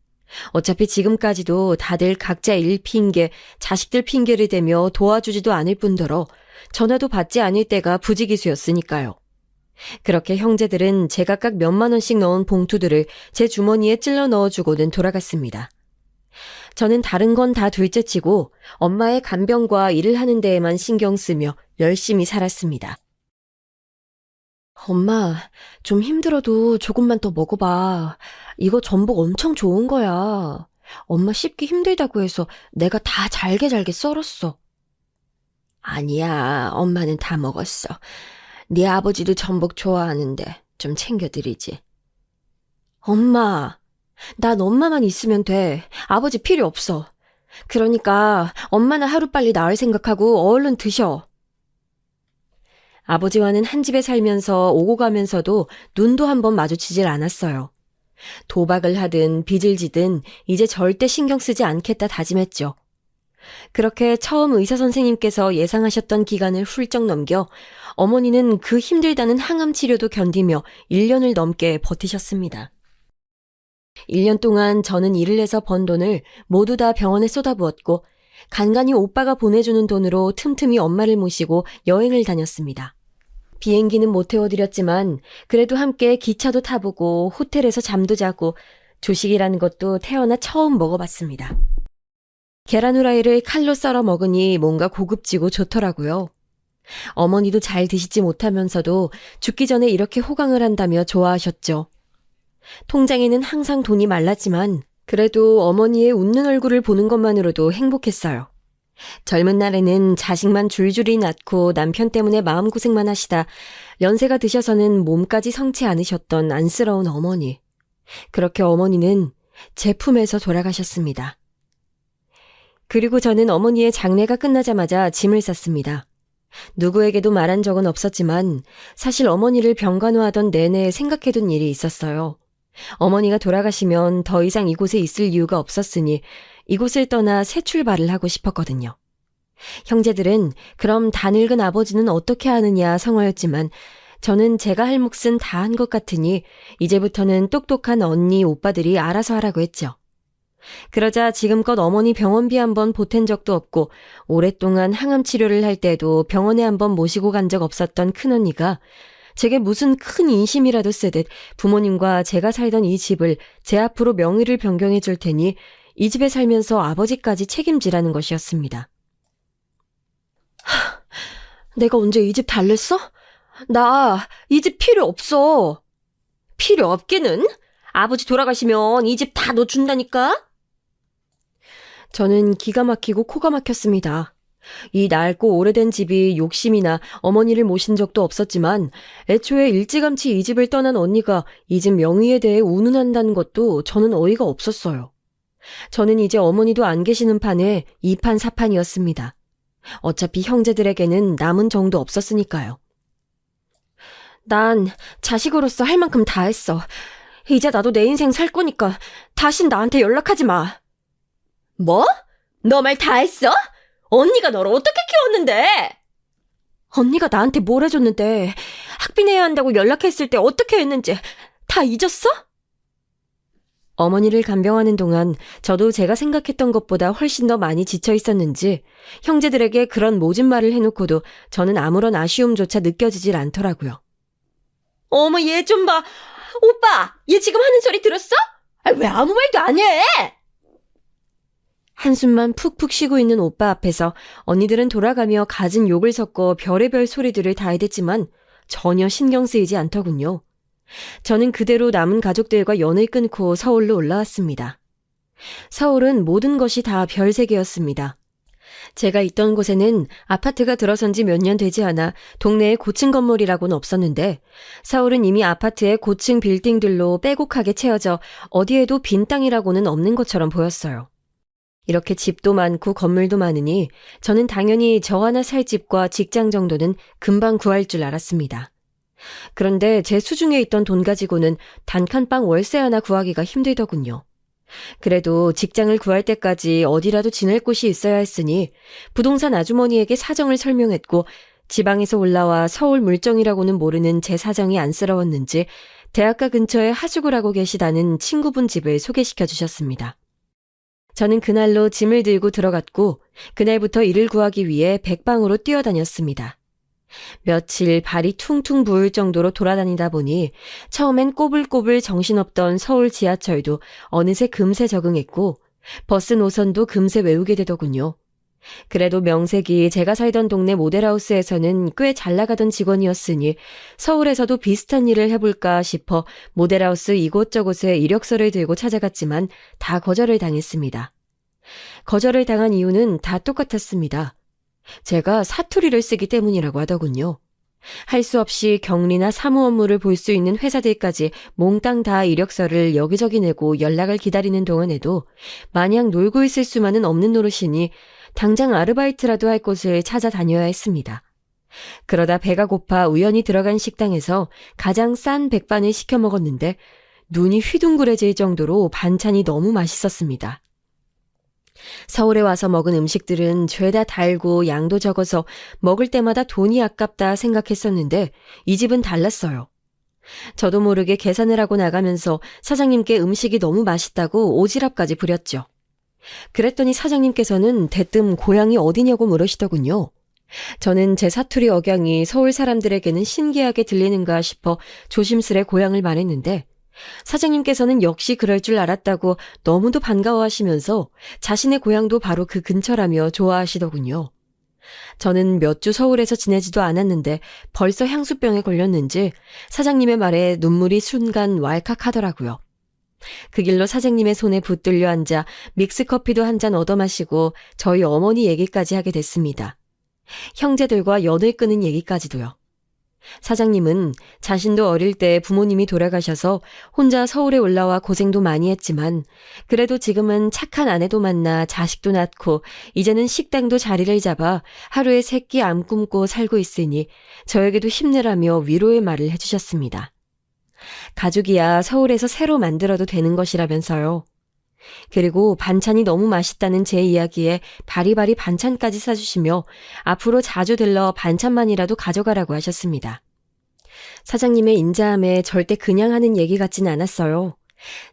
어차피 지금까지도 다들 각자 일 핑계, 자식들 핑계를 대며 도와주지도 않을 뿐더러 전화도 받지 않을 때가 부지기수였으니까요. 그렇게 형제들은 제각각 몇만 원씩 넣은 봉투들을 제 주머니에 찔러 넣어주고는 돌아갔습니다. 저는 다른 건 다 둘째치고 엄마의 간병과 일을 하는 데에만 신경 쓰며 열심히 살았습니다. 엄마, 좀 힘들어도 조금만 더 먹어봐. 이거 전복 엄청 좋은 거야. 엄마 씹기 힘들다고 해서 내가 다 잘게 썰었어. 아니야, 엄마는 다 먹었어. 네 아버지도 전복 좋아하는데 좀 챙겨드리지. 엄마, 난 엄마만 있으면 돼. 아버지 필요 없어. 그러니까 엄마는 하루빨리 나을 생각하고 얼른 드셔. 아버지와는 한 집에 살면서 오고 가면서도 눈도 한번 마주치질 않았어요. 도박을 하든 빚을 지든 이제 절대 신경 쓰지 않겠다 다짐했죠. 그렇게 처음 의사 선생님께서 예상하셨던 기간을 훌쩍 넘겨 어머니는 그 힘들다는 항암 치료도 견디며 1년을 넘게 버티셨습니다. 1년 동안 저는 일을 해서 번 돈을 모두 다 병원에 쏟아부었고 간간히 오빠가 보내주는 돈으로 틈틈이 엄마를 모시고 여행을 다녔습니다. 비행기는 못 태워드렸지만 그래도 함께 기차도 타보고 호텔에서 잠도 자고 조식이라는 것도 태어나 처음 먹어봤습니다. 계란 후라이를 칼로 썰어 먹으니 뭔가 고급지고 좋더라고요. 어머니도 잘 드시지 못하면서도 죽기 전에 이렇게 호강을 한다며 좋아하셨죠. 통장에는 항상 돈이 말랐지만 그래도 어머니의 웃는 얼굴을 보는 것만으로도 행복했어요. 젊은 날에는 자식만 줄줄이 낳고 남편 때문에 마음고생만 하시다 연세가 드셔서는 몸까지 성치 않으셨던 안쓰러운 어머니. 그렇게 어머니는 제 품에서 돌아가셨습니다. 그리고 저는 어머니의 장례가 끝나자마자 짐을 쌌습니다. 누구에게도 말한 적은 없었지만 사실 어머니를 병간호하던 내내 생각해둔 일이 있었어요. 어머니가 돌아가시면 더 이상 이곳에 있을 이유가 없었으니 이곳을 떠나 새 출발을 하고 싶었거든요. 형제들은 그럼 다 늙은 아버지는 어떻게 하느냐 성화였지만 저는 제가 할 몫은 다 한 것 같으니 이제부터는 똑똑한 언니, 오빠들이 알아서 하라고 했죠. 그러자 지금껏 어머니 병원비 한번 보탠 적도 없고 오랫동안 항암 치료를 할 때도 병원에 한번 모시고 간 적 없었던 큰언니가 제게 무슨 큰 인심이라도 쓰듯 부모님과 제가 살던 이 집을 제 앞으로 명의를 변경해 줄 테니 이 집에 살면서 아버지까지 책임지라는 것이었습니다. 내가 언제 이 집 달랬어? 나 이 집 필요 없어. 필요 없기는? 아버지 돌아가시면 이 집 다 너 준다니까? 저는 기가 막히고 코가 막혔습니다. 이 낡고 오래된 집이 욕심이나 어머니를 모신 적도 없었지만 애초에 일찌감치 이 집을 떠난 언니가 이 집 명의에 대해 운운한다는 것도 저는 어이가 없었어요. 저는 이제 어머니도 안 계시는 판에 2판 4판이었습니다. 어차피 형제들에게는 남은 정도 없었으니까요. 난 자식으로서 할 만큼 다 했어. 이제 나도 내 인생 살 거니까 다신 나한테 연락하지 마. 뭐? 너 말 다 했어? 언니가 너를 어떻게 키웠는데? 언니가 나한테 뭘 해줬는데 학비내야 한다고 연락했을 때 어떻게 했는지 다 잊었어? 어머니를 간병하는 동안 저도 제가 생각했던 것보다 훨씬 더 많이 지쳐 있었는지 형제들에게 그런 모진 말을 해놓고도 저는 아무런 아쉬움조차 느껴지질 않더라고요. 어머 얘 좀 봐. 오빠, 얘 지금 하는 소리 들었어? 아, 왜 아무 말도 안 해? 한숨만 푹푹 쉬고 있는 오빠 앞에서 언니들은 돌아가며 갖은 욕을 섞어 별의별 소리들을 다 해댔지만 전혀 신경 쓰이지 않더군요. 저는 그대로 남은 가족들과 연을 끊고 서울로 올라왔습니다. 서울은 모든 것이 다 별세계였습니다. 제가 있던 곳에는 아파트가 들어선 지 몇 년 되지 않아 동네에 고층 건물이라고는 없었는데 서울은 이미 아파트의 고층 빌딩들로 빼곡하게 채워져 어디에도 빈 땅이라고는 없는 것처럼 보였어요. 이렇게 집도 많고 건물도 많으니 저는 당연히 저 하나 살 집과 직장 정도는 금방 구할 줄 알았습니다. 그런데 제 수중에 있던 돈 가지고는 단칸방 월세 하나 구하기가 힘들더군요. 그래도 직장을 구할 때까지 어디라도 지낼 곳이 있어야 했으니 부동산 아주머니에게 사정을 설명했고 지방에서 올라와 서울 물정이라고는 모르는 제 사정이 안쓰러웠는지 대학가 근처에 하숙을 하고 계시다는 친구분 집을 소개시켜 주셨습니다. 저는 그날로 짐을 들고 들어갔고 그날부터 일을 구하기 위해 백방으로 뛰어다녔습니다. 며칠 발이 퉁퉁 부을 정도로 돌아다니다 보니 처음엔 꼬불꼬불 정신없던 서울 지하철도 어느새 금세 적응했고 버스 노선도 금세 외우게 되더군요. 그래도 명색이 제가 살던 동네 모델하우스에서는 꽤 잘 나가던 직원이었으니 서울에서도 비슷한 일을 해볼까 싶어 모델하우스 이곳저곳에 이력서를 들고 찾아갔지만 다 거절을 당했습니다. 거절을 당한 이유는 다 똑같았습니다. 제가 사투리를 쓰기 때문이라고 하더군요. 할 수 없이 격리나 사무 업무를 볼 수 있는 회사들까지 몽땅 다 이력서를 여기저기 내고 연락을 기다리는 동안에도 마냥 놀고 있을 수만은 없는 노릇이니 당장 아르바이트라도 할 곳을 찾아다녀야 했습니다. 그러다 배가 고파 우연히 들어간 식당에서 가장 싼 백반을 시켜 먹었는데 눈이 휘둥그레질 정도로 반찬이 너무 맛있었습니다. 서울에 와서 먹은 음식들은 죄다 달고 양도 적어서 먹을 때마다 돈이 아깝다 생각했었는데 이 집은 달랐어요. 저도 모르게 계산을 하고 나가면서 사장님께 음식이 너무 맛있다고 오지랖까지 부렸죠. 그랬더니 사장님께서는 대뜸 고향이 어디냐고 물으시더군요. 저는 제 사투리 억양이 서울 사람들에게는 신기하게 들리는가 싶어 조심스레 고향을 말했는데 사장님께서는 역시 그럴 줄 알았다고 너무도 반가워하시면서 자신의 고향도 바로 그 근처라며 좋아하시더군요. 저는 몇 주 서울에서 지내지도 않았는데 벌써 향수병에 걸렸는지 사장님의 말에 눈물이 순간 왈칵하더라고요. 그 길로 사장님의 손에 붙들려 앉아 믹스커피도 한 잔 얻어 마시고 저희 어머니 얘기까지 하게 됐습니다. 형제들과 연을 끄는 얘기까지도요. 사장님은 자신도 어릴 때 부모님이 돌아가셔서 혼자 서울에 올라와 고생도 많이 했지만 그래도 지금은 착한 아내도 만나 자식도 낳고 이제는 식당도 자리를 잡아 하루에 3끼 안 굶고 살고 있으니 저에게도 힘내라며 위로의 말을 해주셨습니다. 가족이야 서울에서 새로 만들어도 되는 것이라면서요. 그리고 반찬이 너무 맛있다는 제 이야기에 바리바리 반찬까지 싸주시며 앞으로 자주 들러 반찬만이라도 가져가라고 하셨습니다. 사장님의 인자함에 절대 그냥 하는 얘기 같진 않았어요.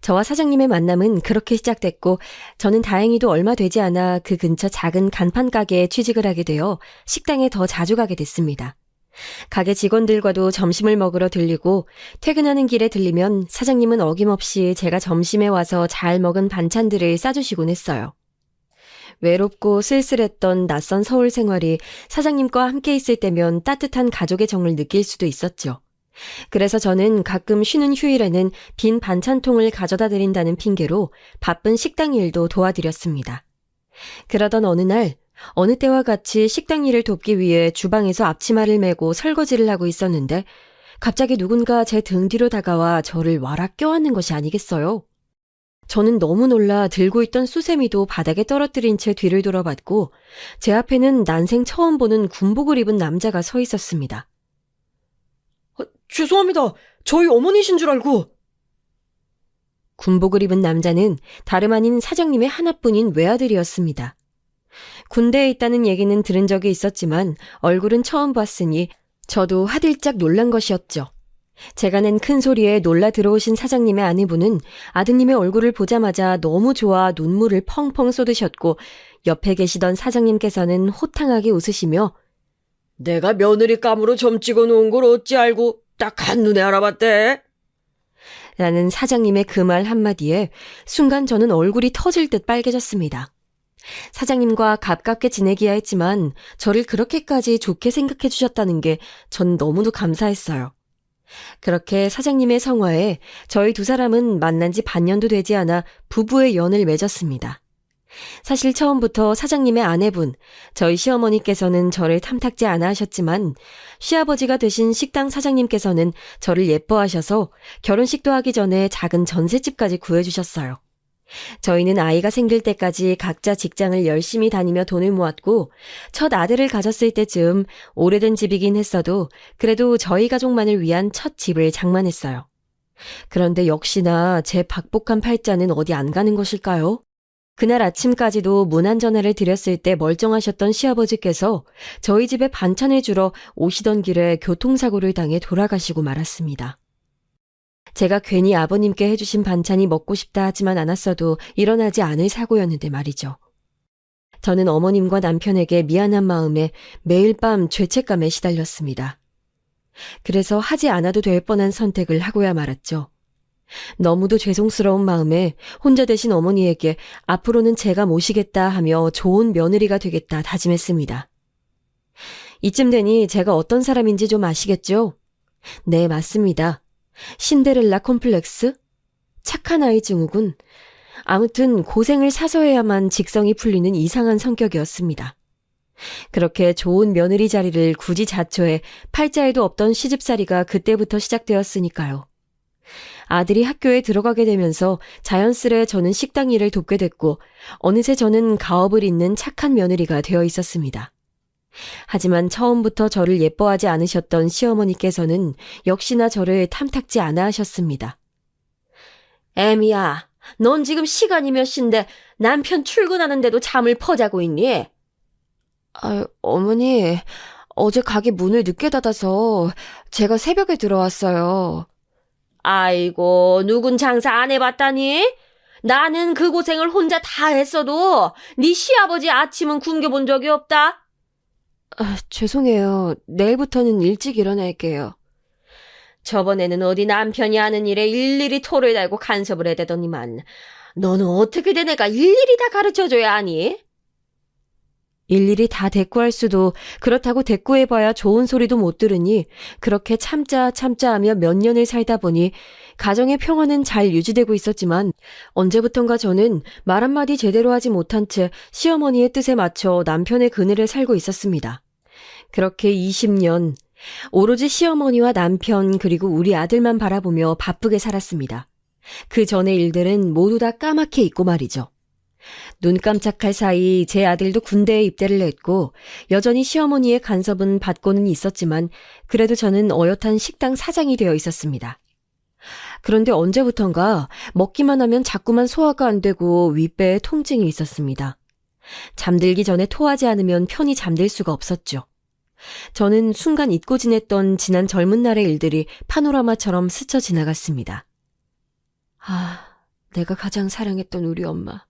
저와 사장님의 만남은 그렇게 시작됐고 저는 다행히도 얼마 되지 않아 그 근처 작은 간판 가게에 취직을 하게 되어 식당에 더 자주 가게 됐습니다. 가게 직원들과도 점심을 먹으러 들리고 퇴근하는 길에 들리면 사장님은 어김없이 제가 점심에 와서 잘 먹은 반찬들을 싸주시곤 했어요. 외롭고 쓸쓸했던 낯선 서울 생활이 사장님과 함께 있을 때면 따뜻한 가족의 정을 느낄 수도 있었죠. 그래서 저는 가끔 쉬는 휴일에는 빈 반찬통을 가져다 드린다는 핑계로 바쁜 식당 일도 도와드렸습니다. 그러던 어느 날 어느 때와 같이 식당 일을 돕기 위해 주방에서 앞치마를 메고 설거지를 하고 있었는데 갑자기 누군가 제 등 뒤로 다가와 저를 와락 껴안는 것이 아니겠어요? 저는 너무 놀라 들고 있던 수세미도 바닥에 떨어뜨린 채 뒤를 돌아봤고 제 앞에는 난생 처음 보는 군복을 입은 남자가 서 있었습니다. 죄송합니다. 저희 어머니신 줄 알고. 군복을 입은 남자는 다름 아닌 사장님의 하나뿐인 외아들이었습니다. 군대에 있다는 얘기는 들은 적이 있었지만 얼굴은 처음 봤으니 저도 화들짝 놀란 것이었죠. 제가 낸 큰 소리에 놀라 들어오신 사장님의 아내분은 아드님의 얼굴을 보자마자 너무 좋아 눈물을 펑펑 쏟으셨고 옆에 계시던 사장님께서는 호탕하게 웃으시며 내가 며느리 감으로 점 찍어 놓은 걸 어찌 알고 딱 한눈에 알아봤대. 라는 사장님의 그 말 한마디에 순간 저는 얼굴이 터질 듯 빨개졌습니다. 사장님과 가깝게 지내기야 했지만 저를 그렇게까지 좋게 생각해 주셨다는 게 전 너무도 감사했어요. 그렇게 사장님의 성화에 저희 두 사람은 만난 지 반년도 되지 않아 부부의 연을 맺었습니다. 사실 처음부터 사장님의 아내분, 저희 시어머니께서는 저를 탐탁지 않아 하셨지만 시아버지가 되신 식당 사장님께서는 저를 예뻐하셔서 결혼식도 하기 전에 작은 전셋집까지 구해주셨어요. 저희는 아이가 생길 때까지 각자 직장을 열심히 다니며 돈을 모았고 첫 아들을 가졌을 때쯤 오래된 집이긴 했어도 그래도 저희 가족만을 위한 첫 집을 장만했어요. 그런데 역시나 제 박복한 팔자는 어디 안 가는 것일까요? 그날 아침까지도 문안 전화를 드렸을 때 멀쩡하셨던 시아버지께서 저희 집에 반찬을 주러 오시던 길에 교통사고를 당해 돌아가시고 말았습니다. 제가 괜히 아버님께 해주신 반찬이 먹고 싶다 하지만 않았어도 일어나지 않을 사고였는데 말이죠. 저는 어머님과 남편에게 미안한 마음에 매일 밤 죄책감에 시달렸습니다. 그래서 하지 않아도 될 뻔한 선택을 하고야 말았죠. 너무도 죄송스러운 마음에 혼자 되신 어머니에게 앞으로는 제가 모시겠다 하며 좋은 며느리가 되겠다 다짐했습니다. 이쯤 되니 제가 어떤 사람인지 좀 아시겠죠? 네, 맞습니다. 신데렐라 콤플렉스? 착한 아이 증후군. 아무튼 고생을 사서 해야만 직성이 풀리는 이상한 성격이었습니다. 그렇게 좋은 며느리 자리를 굳이 자초해 팔자에도 없던 시집살이가 그때부터 시작되었으니까요. 아들이 학교에 들어가게 되면서 자연스레 저는 식당 일을 돕게 됐고 어느새 저는 가업을 잇는 착한 며느리가 되어 있었습니다. 하지만 처음부터 저를 예뻐하지 않으셨던 시어머니께서는 역시나 저를 탐탁지 않아 하셨습니다. 애미야, 넌 지금 시간이 몇 시인데 남편 출근하는데도 잠을 퍼자고 있니? 어머니, 어제 가게 문을 늦게 닫아서 제가 새벽에 들어왔어요. 아이고, 누군 장사 안 해봤다니? 나는 그 고생을 혼자 다 했어도 네 시아버지 아침은 굶겨본 적이 없다. 죄송해요. 내일부터는 일찍 일어날게요. 저번에는 어디 남편이 하는 일에 일일이 토를 달고 간섭을 해대더니만 너는 어떻게 된 애가 일일이 다 가르쳐줘야 하니? 일일이 다 대꾸할 수도 그렇다고 대꾸해봐야 좋은 소리도 못 들으니 그렇게 참자 하며 몇 년을 살다 보니 가정의 평화는 잘 유지되고 있었지만 언제부턴가 저는 말 한마디 제대로 하지 못한 채 시어머니의 뜻에 맞춰 남편의 그늘에 살고 있었습니다. 그렇게 20년 오로지 시어머니와 남편 그리고 우리 아들만 바라보며 바쁘게 살았습니다. 그 전의 일들은 모두 다 까맣게 잊고 말이죠. 눈 깜짝할 사이 제 아들도 군대에 입대를 했고 여전히 시어머니의 간섭은 받고는 있었지만 그래도 저는 어엿한 식당 사장이 되어 있었습니다. 그런데 언제부턴가 먹기만 하면 자꾸만 소화가 안 되고 윗배에 통증이 있었습니다. 잠들기 전에 토하지 않으면 편히 잠들 수가 없었죠. 저는 순간 잊고 지냈던 지난 젊은 날의 일들이 파노라마처럼 스쳐 지나갔습니다. 내가 가장 사랑했던 우리 엄마.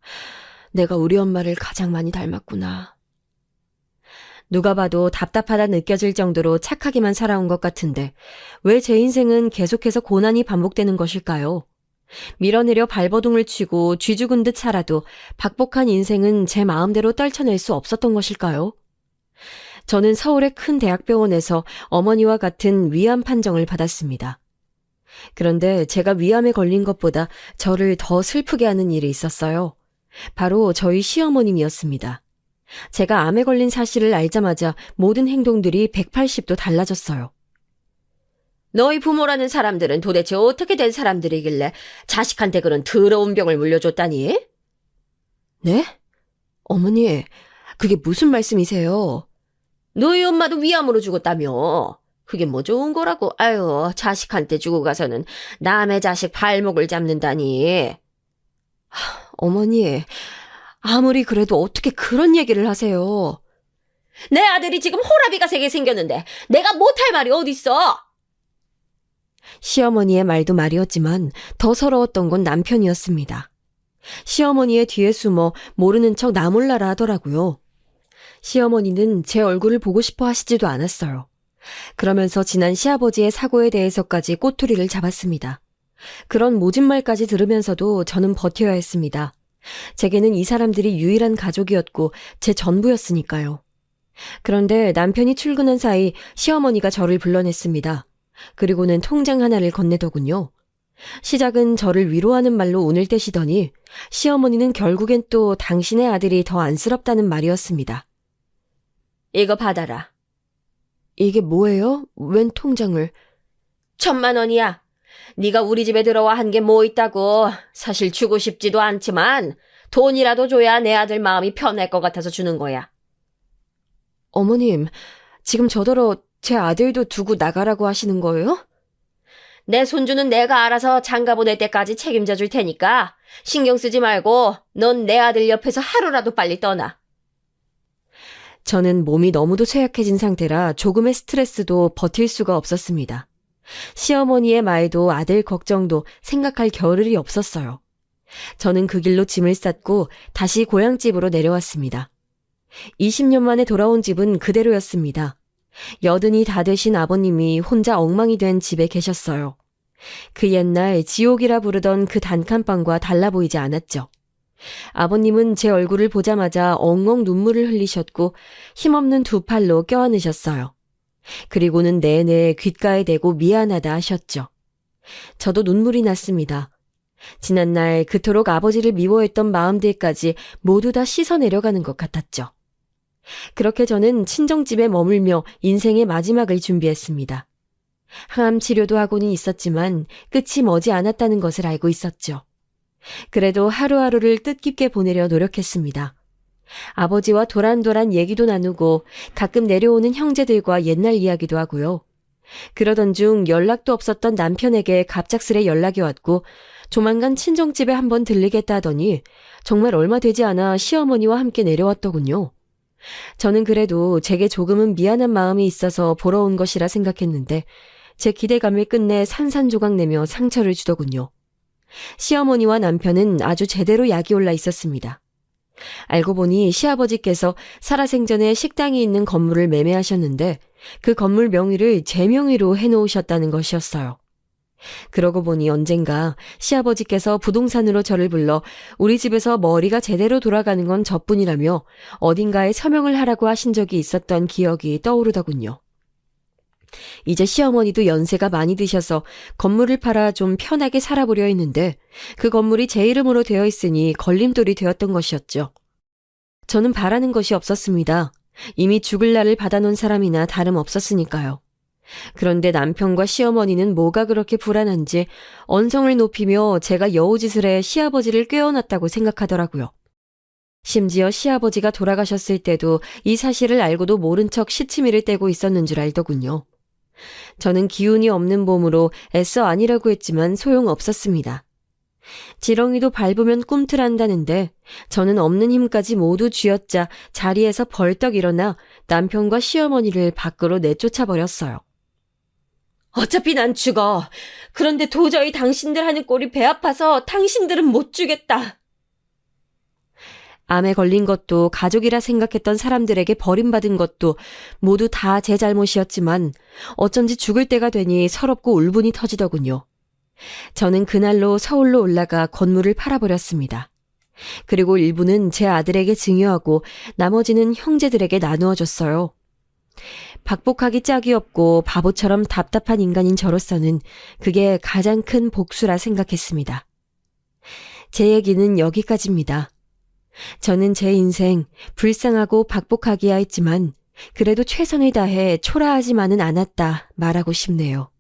내가 우리 엄마를 가장 많이 닮았구나. 누가 봐도 답답하다 느껴질 정도로 착하게만 살아온 것 같은데 왜 제 인생은 계속해서 고난이 반복되는 것일까요? 밀어내려 발버둥을 치고 쥐 죽은 듯 살아도 박복한 인생은 제 마음대로 떨쳐낼 수 없었던 것일까요? 저는 서울의 큰 대학병원에서 어머니와 같은 위암 판정을 받았습니다. 그런데 제가 위암에 걸린 것보다 저를 더 슬프게 하는 일이 있었어요. 바로 저희 시어머님이었습니다. 제가 암에 걸린 사실을 알자마자 모든 행동들이 180도 달라졌어요. 너희 부모라는 사람들은 도대체 어떻게 된 사람들이길래 자식한테 그런 더러운 병을 물려줬다니? 네? 어머니, 그게 무슨 말씀이세요? 너희 엄마도 위암으로 죽었다며. 그게 뭐 좋은 거라고. 아유, 자식한테 주고 가서는 남의 자식 발목을 잡는다니. 어머니, 아무리 그래도 어떻게 그런 얘기를 하세요? 내 아들이 지금 호라비가 3개 생겼는데 내가 못할 말이 어딨어? 시어머니의 말도 말이었지만 더 서러웠던 건 남편이었습니다. 시어머니의 뒤에 숨어 모르는 척 나 몰라라 하더라고요. 시어머니는 제 얼굴을 보고 싶어 하시지도 않았어요. 그러면서 지난 시아버지의 사고에 대해서까지 꼬투리를 잡았습니다. 그런 모진 말까지 들으면서도 저는 버텨야 했습니다. 제게는 이 사람들이 유일한 가족이었고 제 전부였으니까요. 그런데 남편이 출근한 사이 시어머니가 저를 불러냈습니다. 그리고는 통장 하나를 건네더군요. 시작은 저를 위로하는 말로 운을 떼시더니 시어머니는 결국엔 또 당신의 아들이 더 안쓰럽다는 말이었습니다. 이거 받아라. 이게 뭐예요? 웬 통장을? 1,000만 원이야. 네가 우리 집에 들어와 한 게 뭐 있다고. 사실 주고 싶지도 않지만 돈이라도 줘야 내 아들 마음이 편할 것 같아서 주는 거야. 어머님, 지금 저더러 제 아들도 두고 나가라고 하시는 거예요? 내 손주는 내가 알아서 장가 보낼 때까지 책임져 줄 테니까 신경 쓰지 말고 넌 내 아들 옆에서 하루라도 빨리 떠나. 저는 몸이 너무도 쇠약해진 상태라 조금의 스트레스도 버틸 수가 없었습니다. 시어머니의 말도 아들 걱정도 생각할 겨를이 없었어요. 저는 그 길로 짐을 쌌고 다시 고향집으로 내려왔습니다. 20년 만에 돌아온 집은 그대로였습니다. 80이 다 되신 아버님이 혼자 엉망이 된 집에 계셨어요. 그 옛날 지옥이라 부르던 그 단칸방과 달라 보이지 않았죠. 아버님은 제 얼굴을 보자마자 엉엉 눈물을 흘리셨고 힘없는 두 팔로 껴안으셨어요. 그리고는 내내 귓가에 대고 미안하다 하셨죠. 저도 눈물이 났습니다. 지난날 그토록 아버지를 미워했던 마음들까지 모두 다 씻어내려가는 것 같았죠. 그렇게 저는 친정집에 머물며 인생의 마지막을 준비했습니다. 항암 치료도 하고는 있었지만 끝이 머지 않았다는 것을 알고 있었죠. 그래도 하루하루를 뜻깊게 보내려 노력했습니다. 아버지와 도란도란 얘기도 나누고 가끔 내려오는 형제들과 옛날 이야기도 하고요. 그러던 중 연락도 없었던 남편에게 갑작스레 연락이 왔고 조만간 친정집에 한번 들리겠다 하더니 정말 얼마 되지 않아 시어머니와 함께 내려왔더군요. 저는 그래도 제게 조금은 미안한 마음이 있어서 보러 온 것이라 생각했는데 제 기대감을 끝내 산산조각 내며 상처를 주더군요. 시어머니와 남편은 아주 제대로 약이 올라 있었습니다. 알고 보니 시아버지께서 살아생전에 식당이 있는 건물을 매매하셨는데 그 건물 명의를 제 명의로 해놓으셨다는 것이었어요. 그러고 보니 언젠가 시아버지께서 부동산으로 저를 불러 우리 집에서 머리가 제대로 돌아가는 건 저뿐이라며 어딘가에 서명을 하라고 하신 적이 있었던 기억이 떠오르더군요. 이제 시어머니도 연세가 많이 드셔서 건물을 팔아 좀 편하게 살아보려 했는데 그 건물이 제 이름으로 되어 있으니 걸림돌이 되었던 것이었죠. 저는 바라는 것이 없었습니다. 이미 죽을 날을 받아놓은 사람이나 다름없었으니까요. 그런데 남편과 시어머니는 뭐가 그렇게 불안한지 언성을 높이며 제가 여우짓을 해 시아버지를 꿰어놨다고 생각하더라고요. 심지어 시아버지가 돌아가셨을 때도 이 사실을 알고도 모른 척 시치미를 떼고 있었는 줄 알더군요. 저는 기운이 없는 몸으로 애써 아니라고 했지만 소용없었습니다. 지렁이도 밟으면 꿈틀한다는데 저는 없는 힘까지 모두 쥐어짜 자리에서 벌떡 일어나 남편과 시어머니를 밖으로 내쫓아버렸어요. 어차피 난 죽어. 그런데 도저히 당신들 하는 꼴이 배 아파서 당신들은 못 주겠다. 암에 걸린 것도 가족이라 생각했던 사람들에게 버림받은 것도 모두 다 제 잘못이었지만 어쩐지 죽을 때가 되니 서럽고 울분이 터지더군요. 저는 그날로 서울로 올라가 건물을 팔아버렸습니다. 그리고 일부는 제 아들에게 증여하고 나머지는 형제들에게 나누어 줬어요. 박복하기 짝이 없고 바보처럼 답답한 인간인 저로서는 그게 가장 큰 복수라 생각했습니다. 제 얘기는 여기까지입니다. 저는 제 인생 불쌍하고 박복하기야 했지만 그래도 최선을 다해 초라하지만은 않았다 말하고 싶네요.